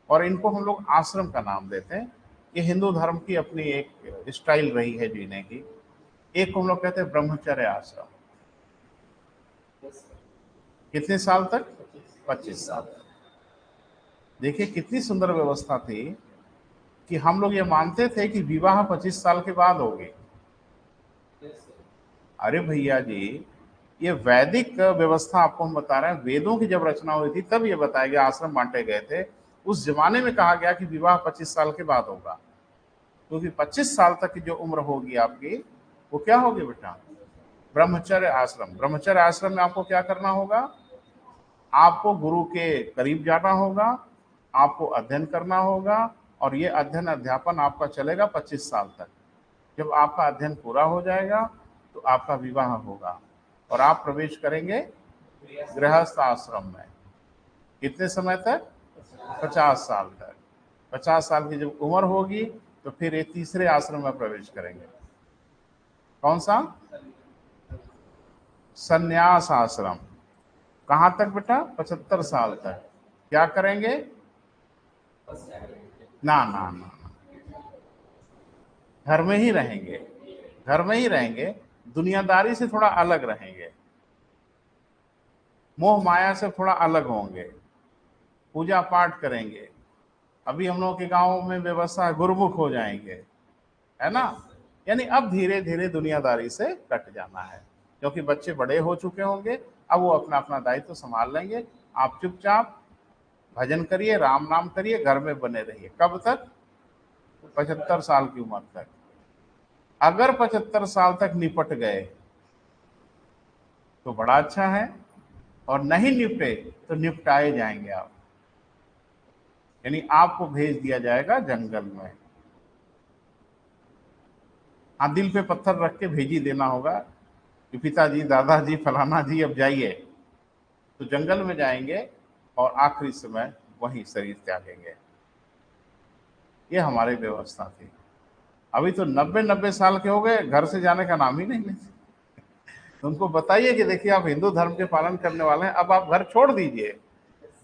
और इनको हम लोग आश्रम का नाम देते हैं। ये हिंदू धर्म की अपनी एक स्टाइल रही है जीने की। एक को हम लोग कहते हैं ब्रह्मचर्य आश्रम। कितने साल तक? 25 साल। देखिए कितनी सुंदर व्यवस्था थी कि हम लोग ये मानते थे कि विवाह 25 साल के बाद होगी। अरे भैया जी, ये वैदिक व्यवस्था आपको हम बता रहे हैं। वेदों की जब रचना हुई थी तब ये बताया गया, आश्रम बांटे गए थे। उस जमाने में कहा गया कि विवाह 25 साल के बाद होगा, क्योंकि 25 साल तक की जो उम्र होगी आपकी, वो क्या होगी बेटा? ब्रह्मचर्य आश्रम। ब्रह्मचर्य आश्रम में आपको क्या करना होगा? आपको गुरु के करीब जाना होगा, आपको अध्ययन करना होगा, और ये अध्ययन अध्यापन आपका चलेगा 25 साल तक। जब आपका अध्ययन पूरा हो जाएगा तो आपका विवाह होगा और आप प्रवेश करेंगे गृहस्थ आश्रम में। कितने समय तक? 50 साल तक। 50 साल की जब उम्र होगी तो फिर ये तीसरे आश्रम में प्रवेश करेंगे। कौन सा? संन्यास आश्रम। कहां तक बेटा? 75 साल तक। क्या करेंगे? ना ना ना, घर में ही रहेंगे। घर में ही रहेंगे, दुनियादारी से थोड़ा अलग रहेंगे, मोह माया से थोड़ा अलग होंगे, पूजा पाठ करेंगे। अभी हम लोगों के गांव में व्यवस्था है, गुरुमुख हो जाएंगे, है ना। यानी अब धीरे धीरे दुनियादारी से कट जाना है, क्योंकि बच्चे बड़े हो चुके होंगे। अब वो अपना अपना दायित्व संभाल लेंगे। आप चुपचाप भजन करिए, राम नाम करिए, घर में बने रहिए। कब तक? 75 साल की उम्र तक। अगर 75 साल तक निपट गए तो बड़ा अच्छा है, और नहीं निपटे तो निपटाए जाएंगे आप। यानी आपको भेज दिया जाएगा जंगल में। हाँ, दिल पे पत्थर रख के भेज ही देना होगा कि पिताजी, दादाजी, फलाना जी अब जाइए। तो जंगल में जाएंगे और आखिरी समय वहीं शरीर त्यागेंगे। ये हमारी व्यवस्था थी। अभी तो 90-90 साल के हो गए, घर से जाने का नाम ही नहीं लेते। तो उनको बताइए कि देखिए आप हिंदू धर्म के पालन करने वाले हैं, अब आप घर छोड़ दीजिए,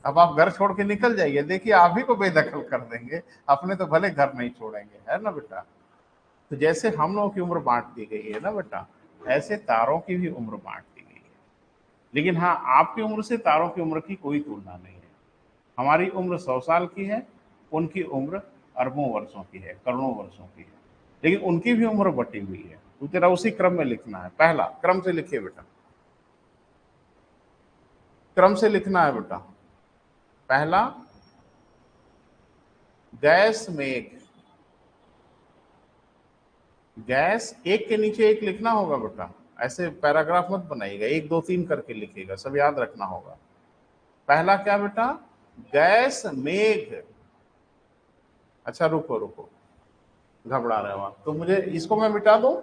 अब आप घर छोड़ के निकल जाइए, देखिए आप ही को बेदखल कर देंगे, अपने तो भले घर नहीं छोड़ेंगे, है ना बेटा। तो जैसे हम लोगों की उम्र बांट दी गई है ना बेटा, ऐसे तारों की भी उम्र बांट दी गई है। लेकिन हाँ, आपकी उम्र से तारों की उम्र की कोई तुलना नहीं है। हमारी उम्र 100 साल की है, उनकी उम्र अरबों वर्षों की है, करोड़ों वर्षों की है। लेकिन उनकी भी उम्र बटी हुई है, तो तेरा उसी क्रम में लिखना है। पहला क्रम से लिखिए बेटा, क्रम से लिखना है बेटा। पहला गैस मेघ। गैस एक के नीचे एक लिखना होगा बेटा, ऐसे पैराग्राफ मत बनाइएगा, 1 2 3 करके लिखिएगा, सब याद रखना होगा। पहला क्या बेटा? गैस मेघ। अच्छा रुको रुको, घबरा रहे हो आप तो, मुझे इसको मैं मिटा दूं?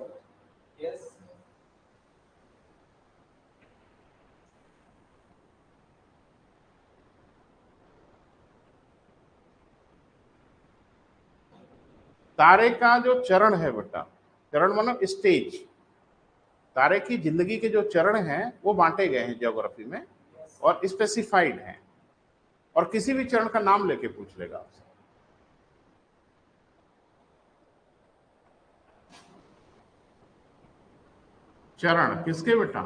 तारे का जो चरण है बेटा, चरण मतलब स्टेज, तारे की जिंदगी के जो चरण हैं वो बांटे गए हैं ज्योग्राफी में, और स्पेसिफाइड हैं, और किसी भी चरण का नाम लेके पूछ लेगा आपसे। चरण किसके बेटा?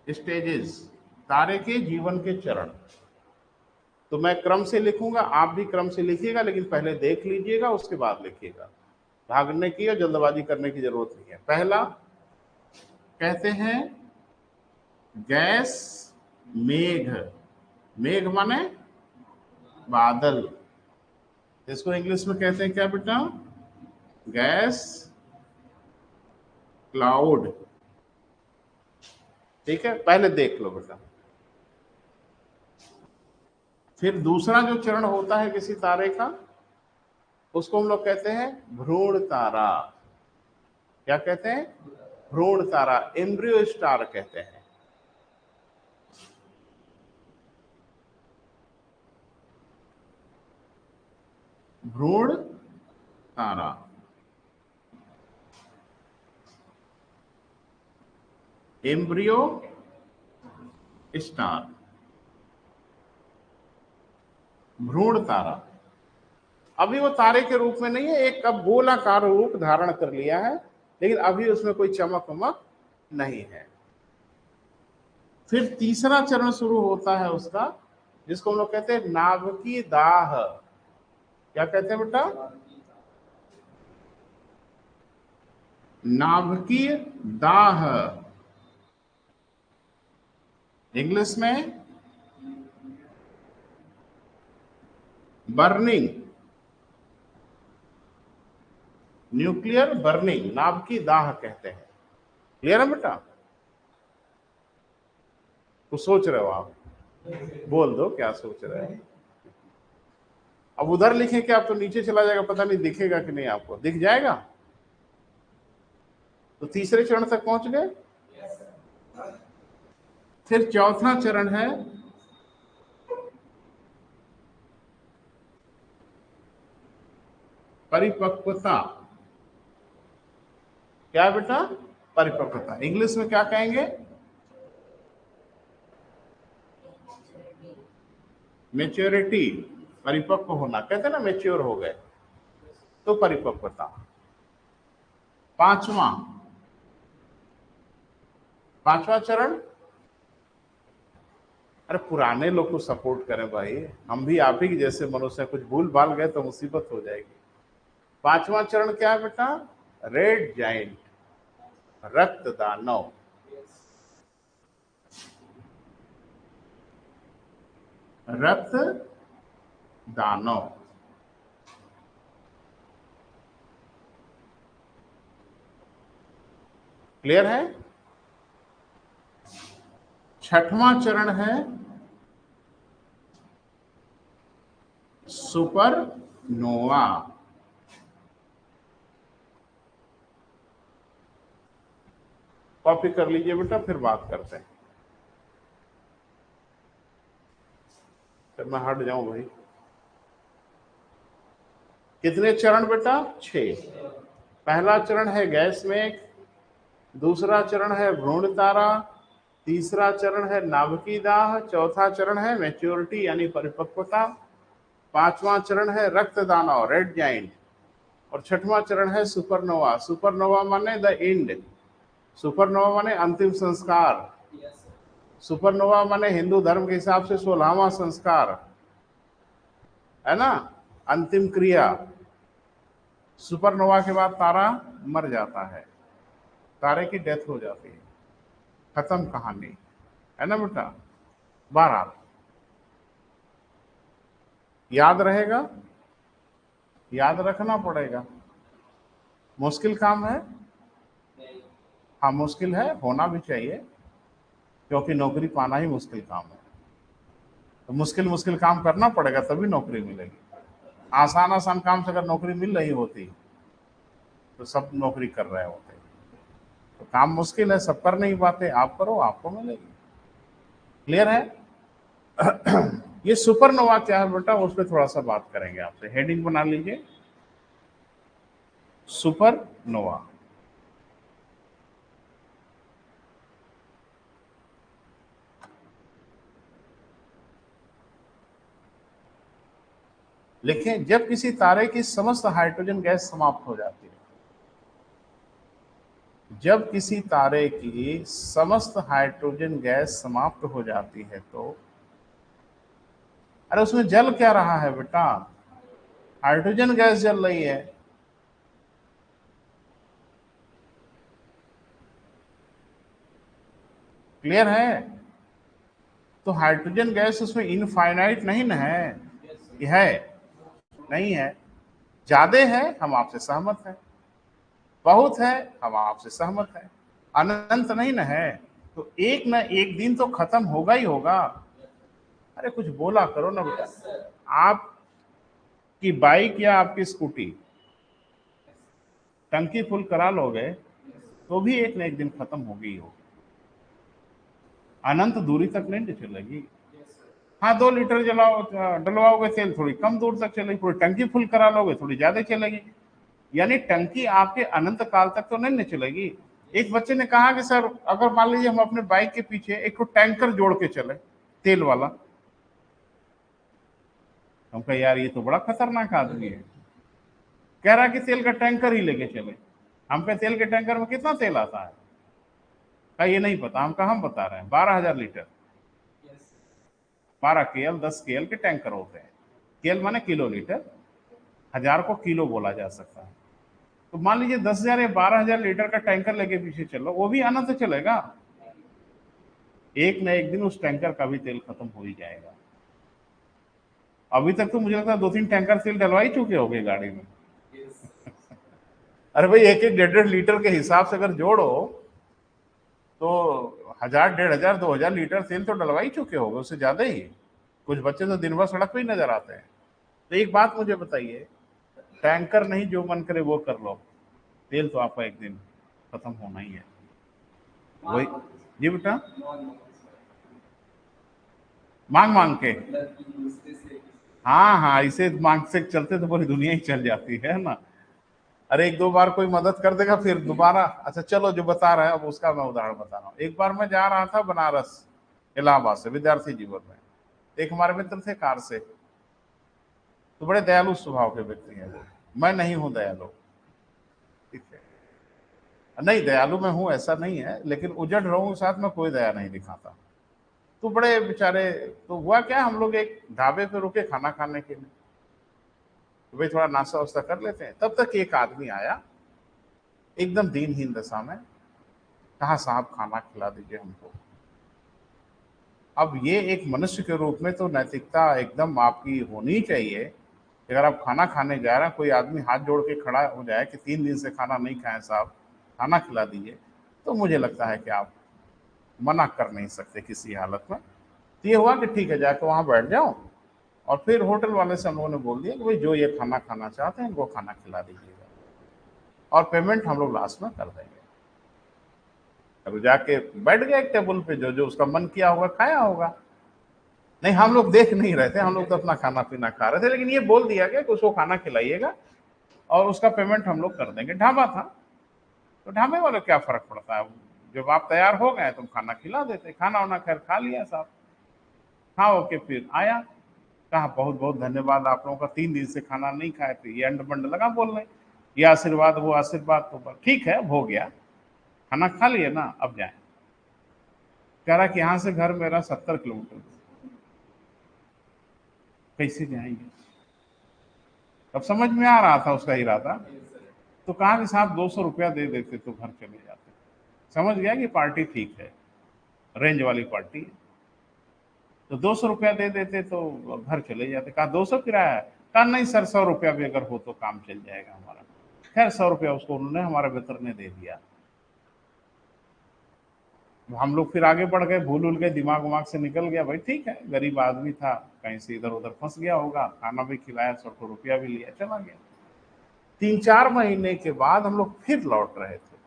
स्टेजेस, तारे के जीवन के चरण। तो मैं क्रम से लिखूंगा, आप भी क्रम से लिखिएगा, लेकिन पहले देख लीजिएगा उसके बाद लिखिएगा। भागने की और जल्दबाजी करने की जरूरत नहीं है। पहला कहते हैं गैस मेघ। मेघ माने बादल। इसको इंग्लिश में कहते हैं क्या बेटा? Gas cloud. ठीक है, पहले देख लो बेटा। फिर दूसरा जो चरण होता है किसी तारे का, उसको हम लोग कहते हैं भ्रूण तारा। क्या कहते हैं? भ्रूण तारा, एम्ब्रियो स्टार कहते हैं। भ्रूण तारा। एम्ब्रियो स्टार, भ्रूण तारा। अभी वो तारे के रूप में नहीं है, एक अब गोलाकार रूप धारण कर लिया है, लेकिन अभी उसमें कोई चमक वमक नहीं है। फिर तीसरा चरण शुरू होता है उसका, जिसको हम लोग कहते हैं नाभिकीय दाह। क्या कहते हैं बेटा? नाभिकीय दाह। इंग्लिश में बर्निंग, न्यूक्लियर बर्निंग, नाभिकीय दाह कहते हैं। क्लियर है बेटा? कुछ सोच रहे हो आप? बोल दो क्या सोच रहे हैं। अब उधर लिखे क्या, आप तो नीचे चला जाएगा, पता नहीं दिखेगा कि नहीं। आपको दिख जाएगा। तो तीसरे चरण तक पहुंच गए। फिर चौथा चरण है परिपक्वता। क्या बेटा? परिपक्वता। इंग्लिश में क्या कहेंगे? मेच्योरिटी, परिपक्व होना कहते हैं ना, मेच्योर हो गए तो परिपक्वता। पांचवा चरण, अरे पुराने लोग को सपोर्ट करें भाई, हम भी आप ही के जैसे मनुष्य, कुछ भूल भाल गए तो मुसीबत हो जाएगी। पांचवा चरण क्या है बेटा? रेड जाइंट, रक्त दानव। रक्त दानव। क्लियर है? छठवां चरण है सुपर नोवा। कॉपी कर लीजिए बेटा, फिर बात करते हैं। फिर मैं हट जाऊं भाई। कितने चरण बेटा? 6। पहला चरण है गैस मेघ, दूसरा चरण है भ्रूण तारा, तीसरा चरण है नाभिकीय दाह, चौथा चरण है मैच्योरिटी यानी परिपक्वता, पांचवा चरण है रक्त दानव रेड जाइंट, और छठवां चरण है सुपरनोवा। सुपरनोवा माने द एंड, सुपरनोवा माने अंतिम संस्कार, सुपरनोवा माने हिंदू धर्म के हिसाब से 16वां संस्कार है ना, अंतिम क्रिया। सुपरनोवा के बाद तारा मर जाता है, तारे की डेथ हो जाती है, खत्म कहानी है ना बेटा। बहरहाल याद रहेगा, याद रखना पड़ेगा। मुश्किल काम है, हाँ मुश्किल है, होना भी चाहिए, क्योंकि नौकरी पाना ही मुश्किल काम है। तो मुश्किल मुश्किल काम करना पड़ेगा तभी नौकरी मिलेगी। आसान आसान काम से अगर नौकरी मिल रही होती तो सब नौकरी कर रहे होते। तो काम मुश्किल है, सब कर नहीं पाते, आप करो आपको मिलेगी। क्लियर है? ये सुपरनोवा क्या है बेटा, उस पर थोड़ा सा बात करेंगे आपसे। हेडिंग बना लीजिए, सुपरनोवा। लिखें, जब किसी तारे की समस्त हाइड्रोजन गैस समाप्त हो जाती है, जब किसी तारे की समस्त हाइड्रोजन गैस समाप्त हो जाती है तो, अरे उसमें जल क्या रहा है बेटा? हाइड्रोजन गैस जल रही है। क्लियर है? तो हाइड्रोजन गैस उसमें इनफाइनाइट नहीं ना है? ये है? नहीं है। ज्यादा है, हम आपसे सहमत हैं। बहुत है, हम आपसे सहमत हैं। अनंत नहीं ना है। तो एक ना एक दिन तो खत्म होगा ही होगा। अरे कुछ बोला करो ना बेटा। आपकी बाइक या आपकी स्कूटी टंकी फुल करा लोगे तो भी एक ना एक दिन खत्म होगी ही होगी। अनंत दूरी तक नहीं चलेगी। हाँ, 2 लीटर जलाओ, डलवाओगे तेल, थोड़ी कम दूर तक चलेगी। पूरी टंकी फुल करा लोगे, थोड़ी ज्यादा चलेगी। यानी टंकी आपके अनंत काल तक तो नहीं चलेगी। एक बच्चे ने कहा कि सर, अगर मान लीजिए हम अपने बाइक के पीछे एक तो टैंकर जोड़ के चले, तेल वाला। हम कहा यार ये तो बड़ा खतरनाक आदमी है। कह रहा कि तेल का टैंकर ही लेके चले। हम कहे तेल के टैंकर में कितना तेल आता है? कहा ये नहीं पता। हम कहा हम बता रहे हैं, 12,000 लीटर। 12 KL 10 KL के टैंकर होते हैं। केल माने किलो लीटर, 1000 को किलो बोला जा सकता है। तो मान लीजिए 10,000 या 12,000 लीटर का टैंकर लेके पीछे चलो, वो भी अनंत चलेगा। एक न एक दिन उस टैंकर का भी तेल खत्म हो ही जाएगा। अभी तक तो मुझे लगता है 2-3 टैंकर तेल डलवा ही चुके होंगे गाड़ी में। अरे भाई, एक एक 1.5-1.5 लीटर के हिसाब से अगर जोड़ो तो 1000, 1,500, 2,000 लीटर तेल तो डलवा ही चुके होंगे, उससे ज्यादा ही। कुछ बच्चे तो दिन भर सड़क पे ही नजर आते हैं। तो एक बात मुझे बताइए, टैंकर नहीं, जो मन करे वो कर लो, तेल तो आपका एक दिन खत्म होना ही है। वही। जी बेटा। मांग मांग के। हाँ हाँ, इसे मांग से चलते तो पूरी दुनिया ही चल जाती है ना। अरे एक दो बार कोई मदद कर देगा, फिर दोबारा। अच्छा चलो, जो बता रहे हैं अब उसका मैं उदाहरण बता रहा हूँ। एक बार मैं जा रहा था बनारस, इलाहाबाद से, विद्यार्थी जीवन में। एक हमारे मित्र थे कार से। तो बड़े दयालु स्वभाव के व्यक्ति हैं वो। मैं नहीं हूँ दयालु, ठीक है। नहीं, दयालु मैं हूँ ऐसा नहीं है, लेकिन उजड़ रहूं साथ में कोई दया नहीं दिखाता। तो बड़े बेचारे। तो हुआ क्या, हम लोग एक ढाबे पे रुके खाना खाने के लिए। तो भाई थोड़ा नाश्ता वास्ता कर लेते हैं। तब तक एक आदमी आया, एकदम दीनहीन दशा में। कहा साहब खाना खिला दीजिए हमको। अब ये एक मनुष्य के रूप में तो नैतिकता एकदम आपकी होनी चाहिए कि अगर आप खाना खाने जा रहे हैं, कोई आदमी हाथ जोड़ के खड़ा हो जाए कि 3 दिन से खाना नहीं खाए साहब, खाना खिला दीजिए, तो मुझे लगता है कि आप मना कर नहीं सकते किसी हालत में। तो ये हुआ कि ठीक है, जाके वहां बैठ जाओ। और फिर होटल वाले से हम लोगों ने बोल दिया कि भाई जो ये खाना खाना चाहते हैं इनको खाना खिला दीजिएगा, और पेमेंट हम लोग लास्ट में कर देंगे। अब जाके बैठ गए एक टेबल पे, जो जो उसका मन किया होगा खाया होगा। नहीं, हम लोग देख नहीं रहे थे, हम लोग तो अपना खाना पीना खा रहे थे, लेकिन ये बोल दिया गया कि उसको खाना खिलाइएगा और उसका पेमेंट हम लोग कर देंगे। ढाबा था, तो ढाबे वाले क्या फर्क पड़ता है, जब आप तैयार हो गए तुम खाना खिला देते। खाना वाना खैर खा लिया साहब। हाँ, ओके, फिर आया। कहा बहुत बहुत धन्यवाद, आप लोगों का 3 दिन से खाना नहीं खाए थे। ये अंड बंड लगा बोलने, ये आशीर्वाद वो आशीर्वाद, तो ठीक है, हो गया। खाना खा लिए ना, अब जाए। कह रहा कि यहाँ से घर मेरा 70 किलोमीटर, कैसे जाएंगे? अब समझ में आ रहा था उसका इरादा। तो कहा कि साहब 200 रुपया दे देते तो घर चले जाते। समझ गया कि पार्टी ठीक है, रेंज वाली पार्टी है। तो 200 रुपया दे देते तो घर चले जाते। कहा 200 किराया है? कहा नहीं सर, 100 रुपया भी अगर हो तो काम चल जाएगा हमारा। खैर 100 रुपया उसको उन्होंने हमारे वेटर ने दे दिया। हम लोग फिर आगे बढ़ गए, भूल उल गए, दिमाग उमाग से निकल गया। भाई ठीक है, गरीब आदमी था, कहीं से इधर उधर फंस गया होगा। खाना भी खिलाया, 100 रुपया भी लिया, चला गया। 3-4 महीने के बाद हम लोग फिर लौट रहे थे,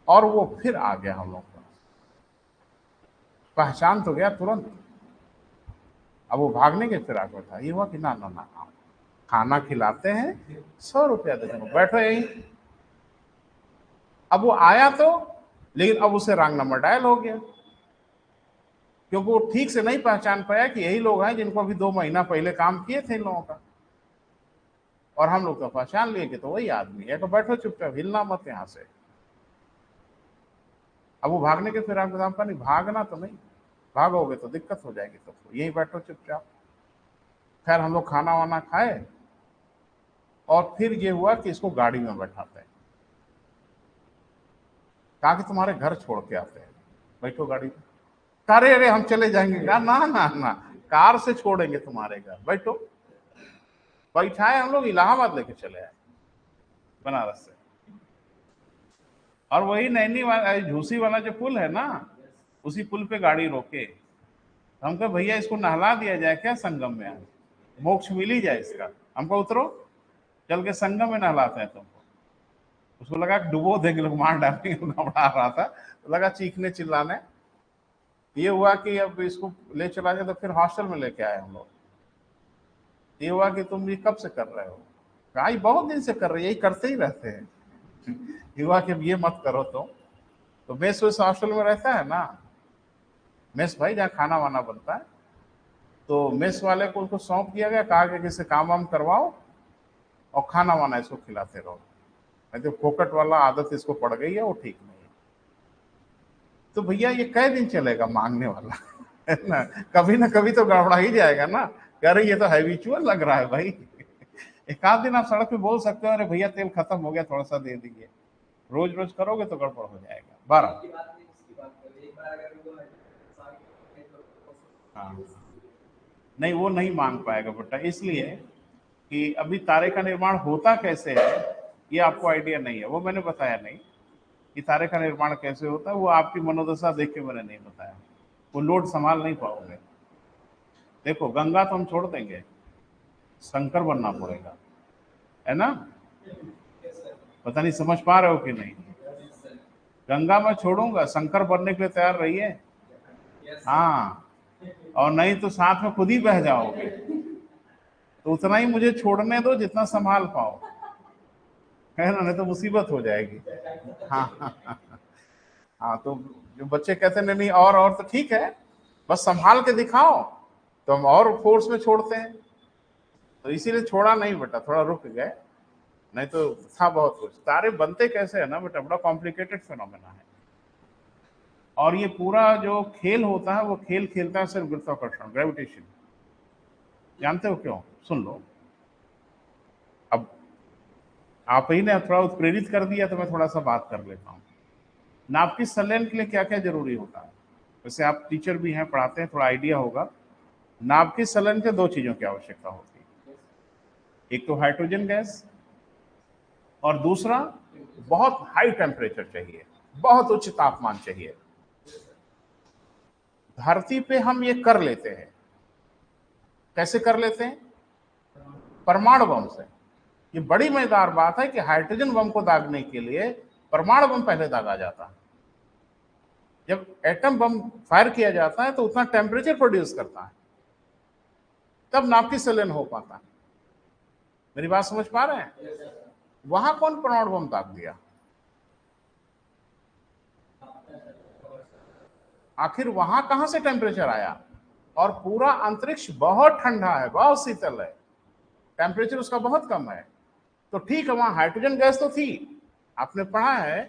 और वो फिर आ गया हम लोग का। पहचान तो गया तुरंत। अब वो भागने के फिराक में था। ये हुआ कि ना ना ना, खाना खिलाते हैं, 100 रुपया दे देंगे, बैठो यहीं। अब वो आया तो, लेकिन अब उसे रंग नंबर डायल हो गया, क्योंकि वो ठीक से नहीं पहचान पाया कि यही लोग हैं जिनको अभी 2 महीना पहले काम किए थे इन लोगों का। और हम लोग तो पहचान लिए कि तो वही आदमी है, तो बैठो चुपचाप, हिलना मत यहाँ से। अब वो भागने के फिर आपको का नहीं, भागना तो नहीं, भागोगे तो दिक्कत हो जाएगी, तो यही बैठो चुपचाप। खैर हम लोग खाना वाना खाए और फिर ये हुआ कि इसको गाड़ी में बैठाते हैं, कहा कि तुम्हारे घर छोड़ के आते हैं, बैठो गाड़ी में। अरे अरे हम चले जाएंगे, ना ना ना ना, कार से छोड़ेंगे तुम्हारे घर, बैठो। बैठाए, हम लोग इलाहाबाद लेके चले आए, बनारस से। और वही नैनी वाला झूसी वाला जो पुल है ना, उसी पुल पे गाड़ी रोके। हम कहे भैया इसको नहला दिया जाए क्या संगम में, आज मोक्ष मिल ही जाए इसका। हमको उतरो, चल के संगम में नहलाते हैं तुमको। उसको लगा डुबो देंगे लोग, मार डालेंगे, घबरा रहा था, तो लगा चीखने चिल्लाने। ये हुआ कि अब इसको ले चला जाए, तो फिर हॉस्टल में लेके आए हम लोग। ये हुआ कि तुम ये कब से कर रहे हो, कहा बहुत दिन से कर रहे, यही करते ही रहते हैं। ये हुआ कि अब ये मत करो। तो मेस वेस हॉस्टल में रहता है ना, मेस भाई जहाँ खाना वाना बनता है, तो मेस वाले को उसको सौंप दिया गया, कहा कि किसी काम वाम करवाओ और खाना वाना इसको खिलाते रहो, नहीं तो फोकट वाला आदत इसको पड़ गई है, वो ठीक नहीं है। तो भैया ये कै दिन चलेगा मांगने वाला, है ना कभी तो गड़बड़ा ही जाएगा ना। कह रही ये तो हैबिचुअल लग रहा है भाई। एक आध दिन आप सड़क पे बोल सकते हो, अरे भैया तेल खत्म हो गया, थोड़ा सा दे दीजिए। रोज रोज करोगे तो गड़बड़ हो जाएगा। 12 हाँ, नहीं वो नहीं मांग पाएगा बेटा, इसलिए कि अभी तारे का निर्माण होता कैसे है ये आपको आइडिया नहीं है, वो मैंने बताया नहीं कि तारे का निर्माण कैसे होता है। वो आपकी मनोदशा देख के मैंने नहीं बताया, वो लोड संभाल नहीं पाओगे। देखो गंगा तो हम छोड़ देंगे, शंकर बनना पड़ेगा, है ना। पता नहीं समझ पा रहे हो कि नहीं। गंगा मैं छोड़ूंगा, शंकर बनने के लिए तैयार रहिए। हाँ, और नहीं तो साथ में खुद ही बह जाओगे। तो उतना ही मुझे छोड़ने दो जितना संभाल पाओ, है ना, नहीं तो मुसीबत हो जाएगी। हाँ हाँ हाँ हाँ। तो जो बच्चे कहते हैं नहीं और तो ठीक है, बस संभाल के दिखाओ, तो हम और फोर्स में छोड़ते हैं। तो इसीलिए छोड़ा नहीं बेटा, थोड़ा रुक गए, नहीं तो था बहुत कुछ। तारे बनते कैसे है ना बेटा, बड़ा कॉम्प्लिकेटेड फिनोमेना है। और ये पूरा जो खेल होता है, वो खेल खेलता है सिर्फ गुरुत्वाकर्षण, ग्रेविटेशन। जानते हो क्यों? सुन लो। अब आप ही ने थोड़ा उत्प्रेरित कर दिया, तो मैं थोड़ा सा बात कर लेता हूँ। नाभिक संलयन के लिए क्या क्या जरूरी होता है? वैसे आप टीचर भी हैं, पढ़ाते हैं, थोड़ा आइडिया होगा। नाभिक संलयन के 2 चीजों की आवश्यकता होती है, एक तो हाइड्रोजन गैस, और दूसरा बहुत हाई टेम्परेचर चाहिए, बहुत उच्च तापमान चाहिए। धरती पे हम ये कर लेते हैं, कैसे कर लेते हैं? परमाणु बम से। ये बड़ी मजेदार बात है कि हाइड्रोजन बम को दागने के लिए परमाणु बम पहले दागा जाता है। जब एटम बम फायर किया जाता है तो उतना टेम्परेचर प्रोड्यूस करता है, तब नाभिक संलयन हो पाता है। मेरी बात समझ पा रहे हैं? वहां कौन परमाणु बम दाग दिया? आखिर वहां कहां से टेम्परेचर आया? और पूरा अंतरिक्ष बहुत ठंडा है, बहुत शीतल है, टेम्परेचर उसका बहुत कम है। तो ठीक है, वहां हाइड्रोजन गैस तो थी, आपने पढ़ा है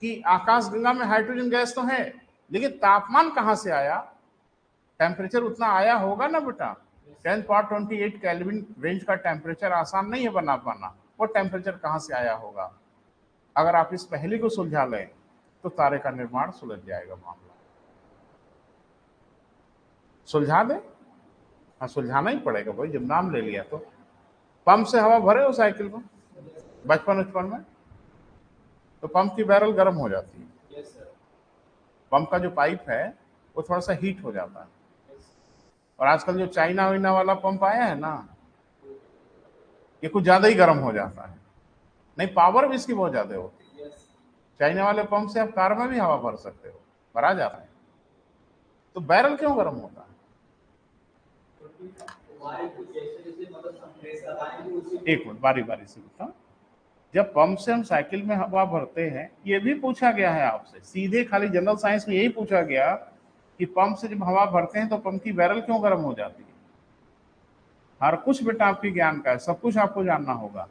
कि आकाशगंगा में हाइड्रोजन गैस तो है, लेकिन तापमान कहां से आया? टेम्परेचर उतना आया होगा ना बेटा। 10 पावर 28 केल्विन रेंज का टेम्परेचर आसान नहीं है बना पाना, वो टेम्परेचर कहां से आया होगा? अगर आप इस पहेली को सुलझा लें तो तारे का निर्माण सुलझ जाएगा मामला। सुलझा दे? हाँ सुलझाना ही पड़ेगा भाई, जब नाम ले लिया तो। पंप से हवा भरे हो साइकिल को बचपन बचपन में, तो पंप की बैरल गर्म हो जाती है। पंप का जो पाइप है वो थोड़ा सा हीट हो जाता है। और आजकल जो चाइना वाइना वाला पंप आया है ना, ये कुछ ज्यादा ही गर्म हो जाता है। नहीं, पावर भी इसकी बहुत ज्यादा होती है। चाइना वाले पंप से आप कार में भी हवा भर सकते हो, भरा जाता है। तो बैरल क्यों गर्म होता है? एक मिनट, बारी बारी से बताओ। जब पंप से हम साइकिल में हवा भरते हैं, ये भी पूछा गया है आपसे सीधे, खाली जनरल साइंस में यही पूछा गया कि पंप से जब हवा भरते हैं तो पंप की बैरल क्यों गर्म हो जाती है? हर कुछ बेटा आपके ज्ञान का है, सब कुछ आपको जानना होगा।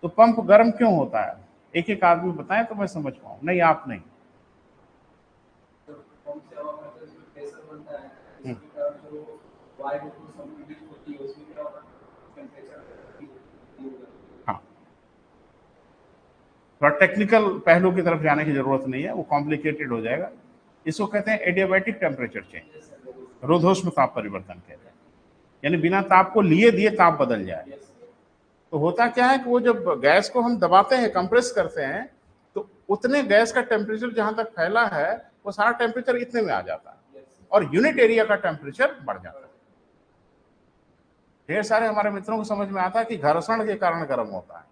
तो पंप गर्म क्यों होता है, एक एक आदमी बताएं तो मैं समझ पाऊं। नहीं, आप नहीं। हाँ, थोड़ा टेक्निकल पहलू की तरफ जाने की जरूरत नहीं है, वो कॉम्प्लिकेटेड हो जाएगा। इसको कहते हैं एडियाबैटिक टेम्परेचर चेंज, रोधोष्म ताप परिवर्तन कहते हैं। यानी बिना ताप को लिए दिए ताप बदल जाए। तो होता क्या है कि वो जब गैस को हम दबाते हैं, कंप्रेस करते हैं, तो उतने गैस का टेम्परेचर जहां तक फैला है वो सारा टेम्परेचर इतने में आ जाता है और यूनिट एरिया का टेम्परेचर बढ़ जाता है। ढेर सारे हमारे मित्रों को समझ में आता है कि घर्षण के कारण गर्म होता है,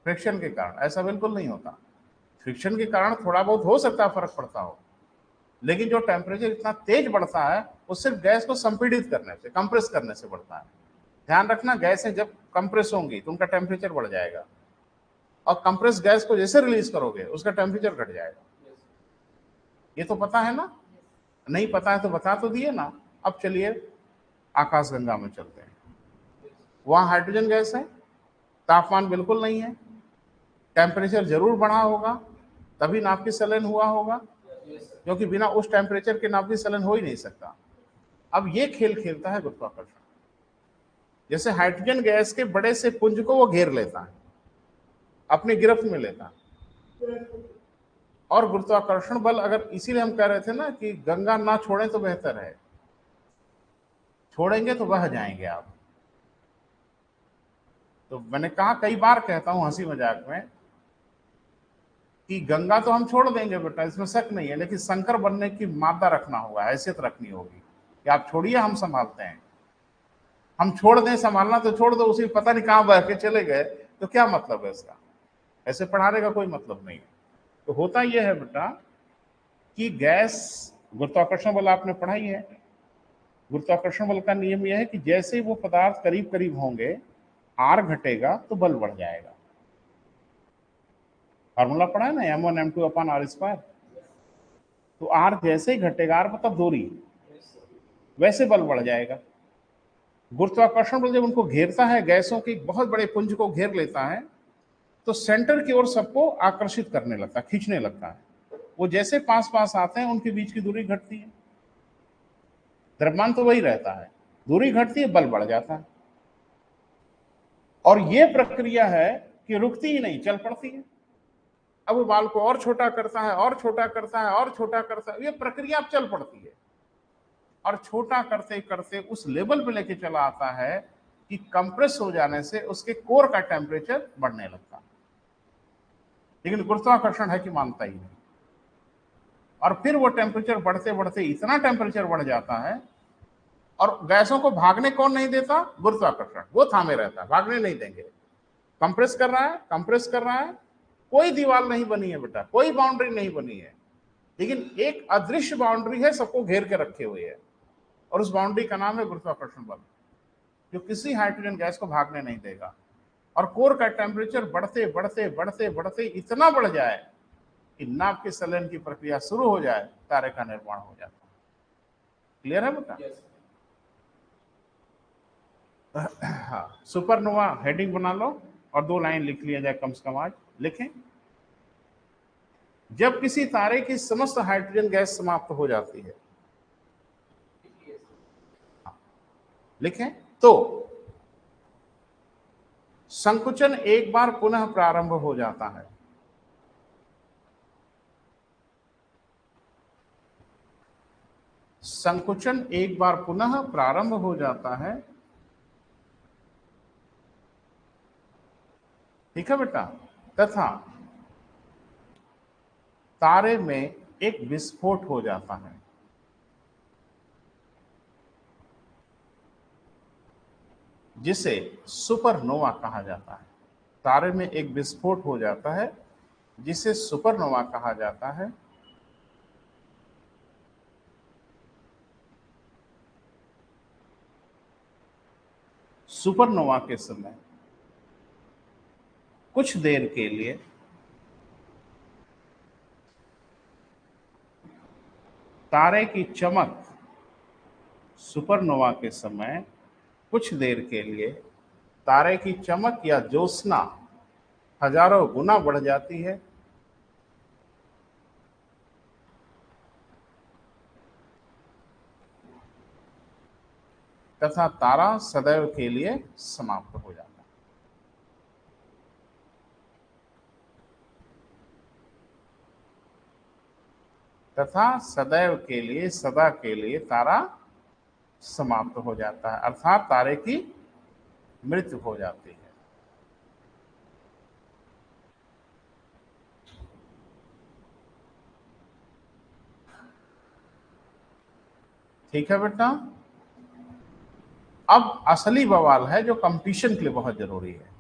फ्रिक्शन के कारण। ऐसा बिल्कुल नहीं होता। फ्रिक्शन के कारण थोड़ा बहुत हो सकता है फर्क पड़ता हो, लेकिन जो टेम्परेचर इतना तेज बढ़ता है वो सिर्फ गैस को संपीड़ित करने से, कंप्रेस करने से बढ़ता है। ध्यान रखना, गैसें जब कंप्रेस होंगी तो उनका टेम्परेचर बढ़ जाएगा, और कंप्रेस गैस को जैसे रिलीज करोगे उसका टेम्परेचर घट जाएगा। ये तो पता है ना? नहीं पता है तो बता तो दिए ना। अब चलिए आकाशगंगा में चलते हैं। वहां हाइड्रोजन गैस है, तापमान बिल्कुल नहीं है, टेम्परेचर जरूर बढ़ा होगा, तभी नाभिक संलयन हुआ होगा, क्योंकि बिना उस टेम्परेचर के नाभिक संलयन हो ही नहीं सकता। अब ये खेल खेलता है गुरुत्वाकर्षण। जैसे हाइड्रोजन गैस के बड़े से पुंज को वो घेर लेता है, अपनी गिरफ्त में लेता है। और गुरुत्वाकर्षण बल, अगर इसीलिए हम कह रहे थे ना कि गंगा ना छोड़े तो बेहतर है, छोड़ेंगे तो बह जाएंगे आप। तो मैंने कहा, कई बार कहता हूं हंसी मजाक में कि गंगा तो हम छोड़ देंगे बेटा, इसमें शक नहीं है, लेकिन शंकर बनने की मादा रखना होगा, हैसियत रखनी होगी कि आप छोड़िए हम संभालते हैं। हम छोड़ दें संभालना तो छोड़ दो, उसी पता नहीं कहां बह के चले गए तो क्या मतलब है इसका? ऐसे पढ़ाने का कोई मतलब नहीं है। तो होता यह है बेटा कि गैस, गुरुत्वाकर्षण बल आपने पढ़ाई है। गुरुत्वाकर्षण बल का नियम यह है कि जैसे ही वो पदार्थ करीब करीब होंगे, आर घटेगा तो बल बढ़ जाएगा। फार्मूला पढ़ा है ना, m1 m2 upon r square. तो आर जैसे ही घटेगा, आर मतलब दूरी, वैसे बल बढ़ जाएगा। गुरुत्वाकर्षण बल जब उनको घेरता है, गैसों के बहुत बड़े पुंज को घेर लेता है, तो सेंटर की ओर सबको आकर्षित करने लगता है, खींचने लगता है। वो जैसे पास पास आते हैं उनके बीच की दूरी घटती है, द्रव्यमान तो वही रहता है, दूरी घटती है, बल बढ़ जाता है। और ये प्रक्रिया है कि रुकती ही नहीं, चल पड़ती है। अब वो बाल को और छोटा करता है, और छोटा करता है, और छोटा करता है, ये प्रक्रिया अब चल पड़ती है। और छोटा करते करते उस लेवल पे लेके चला आता है कि कंप्रेस हो जाने से उसके कोर का टेम्परेचर बढ़ने लगता है। लेकिन गुरुत्वाकर्षण है कि मानता ही नहीं। और फिर वो टेम्परेचर बढ़ते बढ़ते इतना टेम्परेचर बढ़ जाता है, और गैसों को भागने कौन नहीं देता? गुरुत्वाकर्षण। वो थामे रहता है, भागने नहीं देंगे। कंप्रेस कर रहा है, कंप्रेस कर रहा है, कोई दीवार नहीं बनी है बेटा, कोई बाउंड्री नहीं बनी है, लेकिन एक अदृश्य बाउंड्री है, सबको घेर के रखे हुए है, और उस बाउंड्री का नाम है गुरुत्वाकर्षण बल, जो किसी हाइड्रोजन गैस को भागने नहीं देगा। और कोर का टेम्परेचर बढ़ते बढ़ते बढ़ते बढ़ते इतना बढ़ जाए कि नाभ के संलयन की प्रक्रिया शुरू हो जाए, तारे का निर्माण हो जाता है। क्लियर है बेटा? हाँ, सुपरनोवा हेडिंग बना लो और 2 लाइन लिख लिया जाए कम से कम। आज लिखें, जब किसी तारे की समस्त हाइड्रोजन गैस समाप्त हो जाती है, लिखें, तो संकुचन एक बार पुनः प्रारंभ हो जाता है। संकुचन एक बार पुनः प्रारंभ हो जाता है। ठीक है बेटा? तथा तारे में एक विस्फोट हो जाता है। जिसे सुपरनोवा कहा जाता है। तारे में एक विस्फोट हो जाता है जिसे सुपरनोवा कहा जाता है। सुपरनोवा के समय कुछ देर के लिए तारे की चमक सुपरनोवा के समय कुछ देर के लिए तारे की चमक या ज्योत्सना हजारों गुना बढ़ जाती है, तथा तारा सदैव के लिए समाप्त हो जाता है। तथा सदैव के लिए, सदा के लिए तारा समाप्त हो जाता है, अर्थात तारे की मृत्यु हो जाती है। ठीक है बेटा। अब असली बवाल है जो कंपटीशन के लिए बहुत जरूरी है।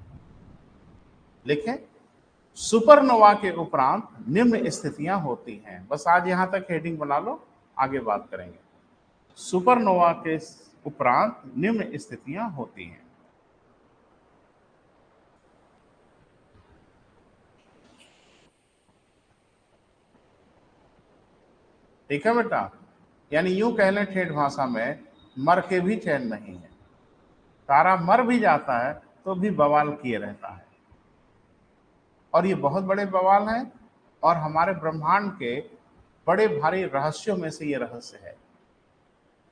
लिखें, सुपरनोवा के उपरांत निम्न स्थितियां होती हैं। बस आज यहां तक हेडिंग बना लो, आगे बात करेंगे। सुपरनोवा के उपरांत निम्न स्थितियां होती हैं। ठीक है बेटा, यानी यूं कह लें ठेठ भाषा में, मर के भी चैन नहीं है। तारा मर भी जाता है तो भी बवाल किए रहता है, और ये बहुत बड़े बवाल हैं, और हमारे ब्रह्मांड के बड़े भारी रहस्यों में से ये रहस्य है।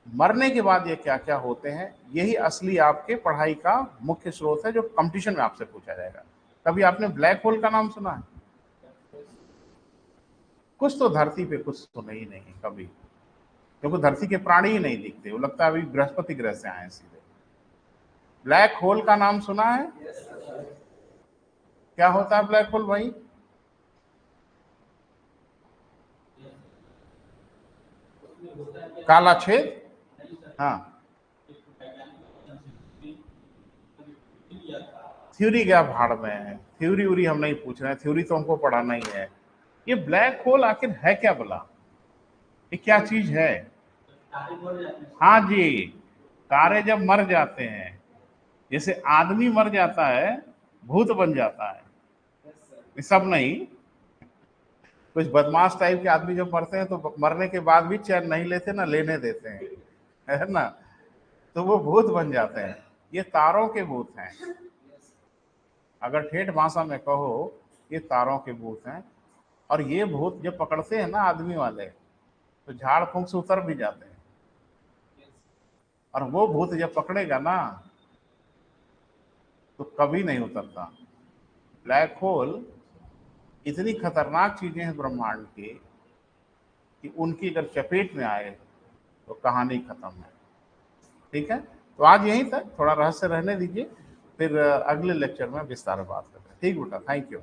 मरने के बाद ये क्या क्या होते हैं, यही असली आपके पढ़ाई का मुख्य स्रोत है, जो कंपटीशन में आपसे पूछा जाएगा। कभी आपने ब्लैक होल का नाम सुना है? कुछ तो धरती पे कुछ सुना ही नहीं कभी, क्योंकि धरती के प्राणी ही नहीं दिखते, वो लगता है अभी बृहस्पति ग्रह से आए सीधे। ब्लैक होल का नाम सुना है? क्या होता है ब्लैक होल भाई? काला छेद? हाँ, थ्योरी क्या भाड़ में है, थ्योरी उरी हम नहीं पूछ रहे हैं, थ्योरी तो हमको पढ़ाना ही है। ये ब्लैक होल आखिर है क्या भला, ये क्या चीज है? हाँ जी, तारे जब मर जाते हैं, जैसे आदमी मर जाता है भूत बन जाता है, ये सब नहीं, कुछ बदमाश टाइप के आदमी जब मरते हैं तो मरने के बाद भी चैन नहीं लेते ना लेने देते हैं, है ना, तो वो भूत बन जाते हैं। ये तारों के भूत हैं, अगर ठेठ भाषा में कहो, ये तारों के भूत हैं। और ये भूत जब पकड़ते हैं ना आदमी वाले, तो झाड़ फूंक से उतर भी जाते हैं, और वो भूत जब पकड़ेगा ना तो कभी नहीं उतरता। ब्लैक होल इतनी खतरनाक चीजें हैं ब्रह्मांड की कि उनकी अगर चपेट में आए तो कहानी खत्म है। ठीक है, तो आज यहीं तक, थोड़ा रहस्य रहने दीजिए, फिर अगले लेक्चर में विस्तार बात करते हैं। ठीक बेटा, थैंक यू।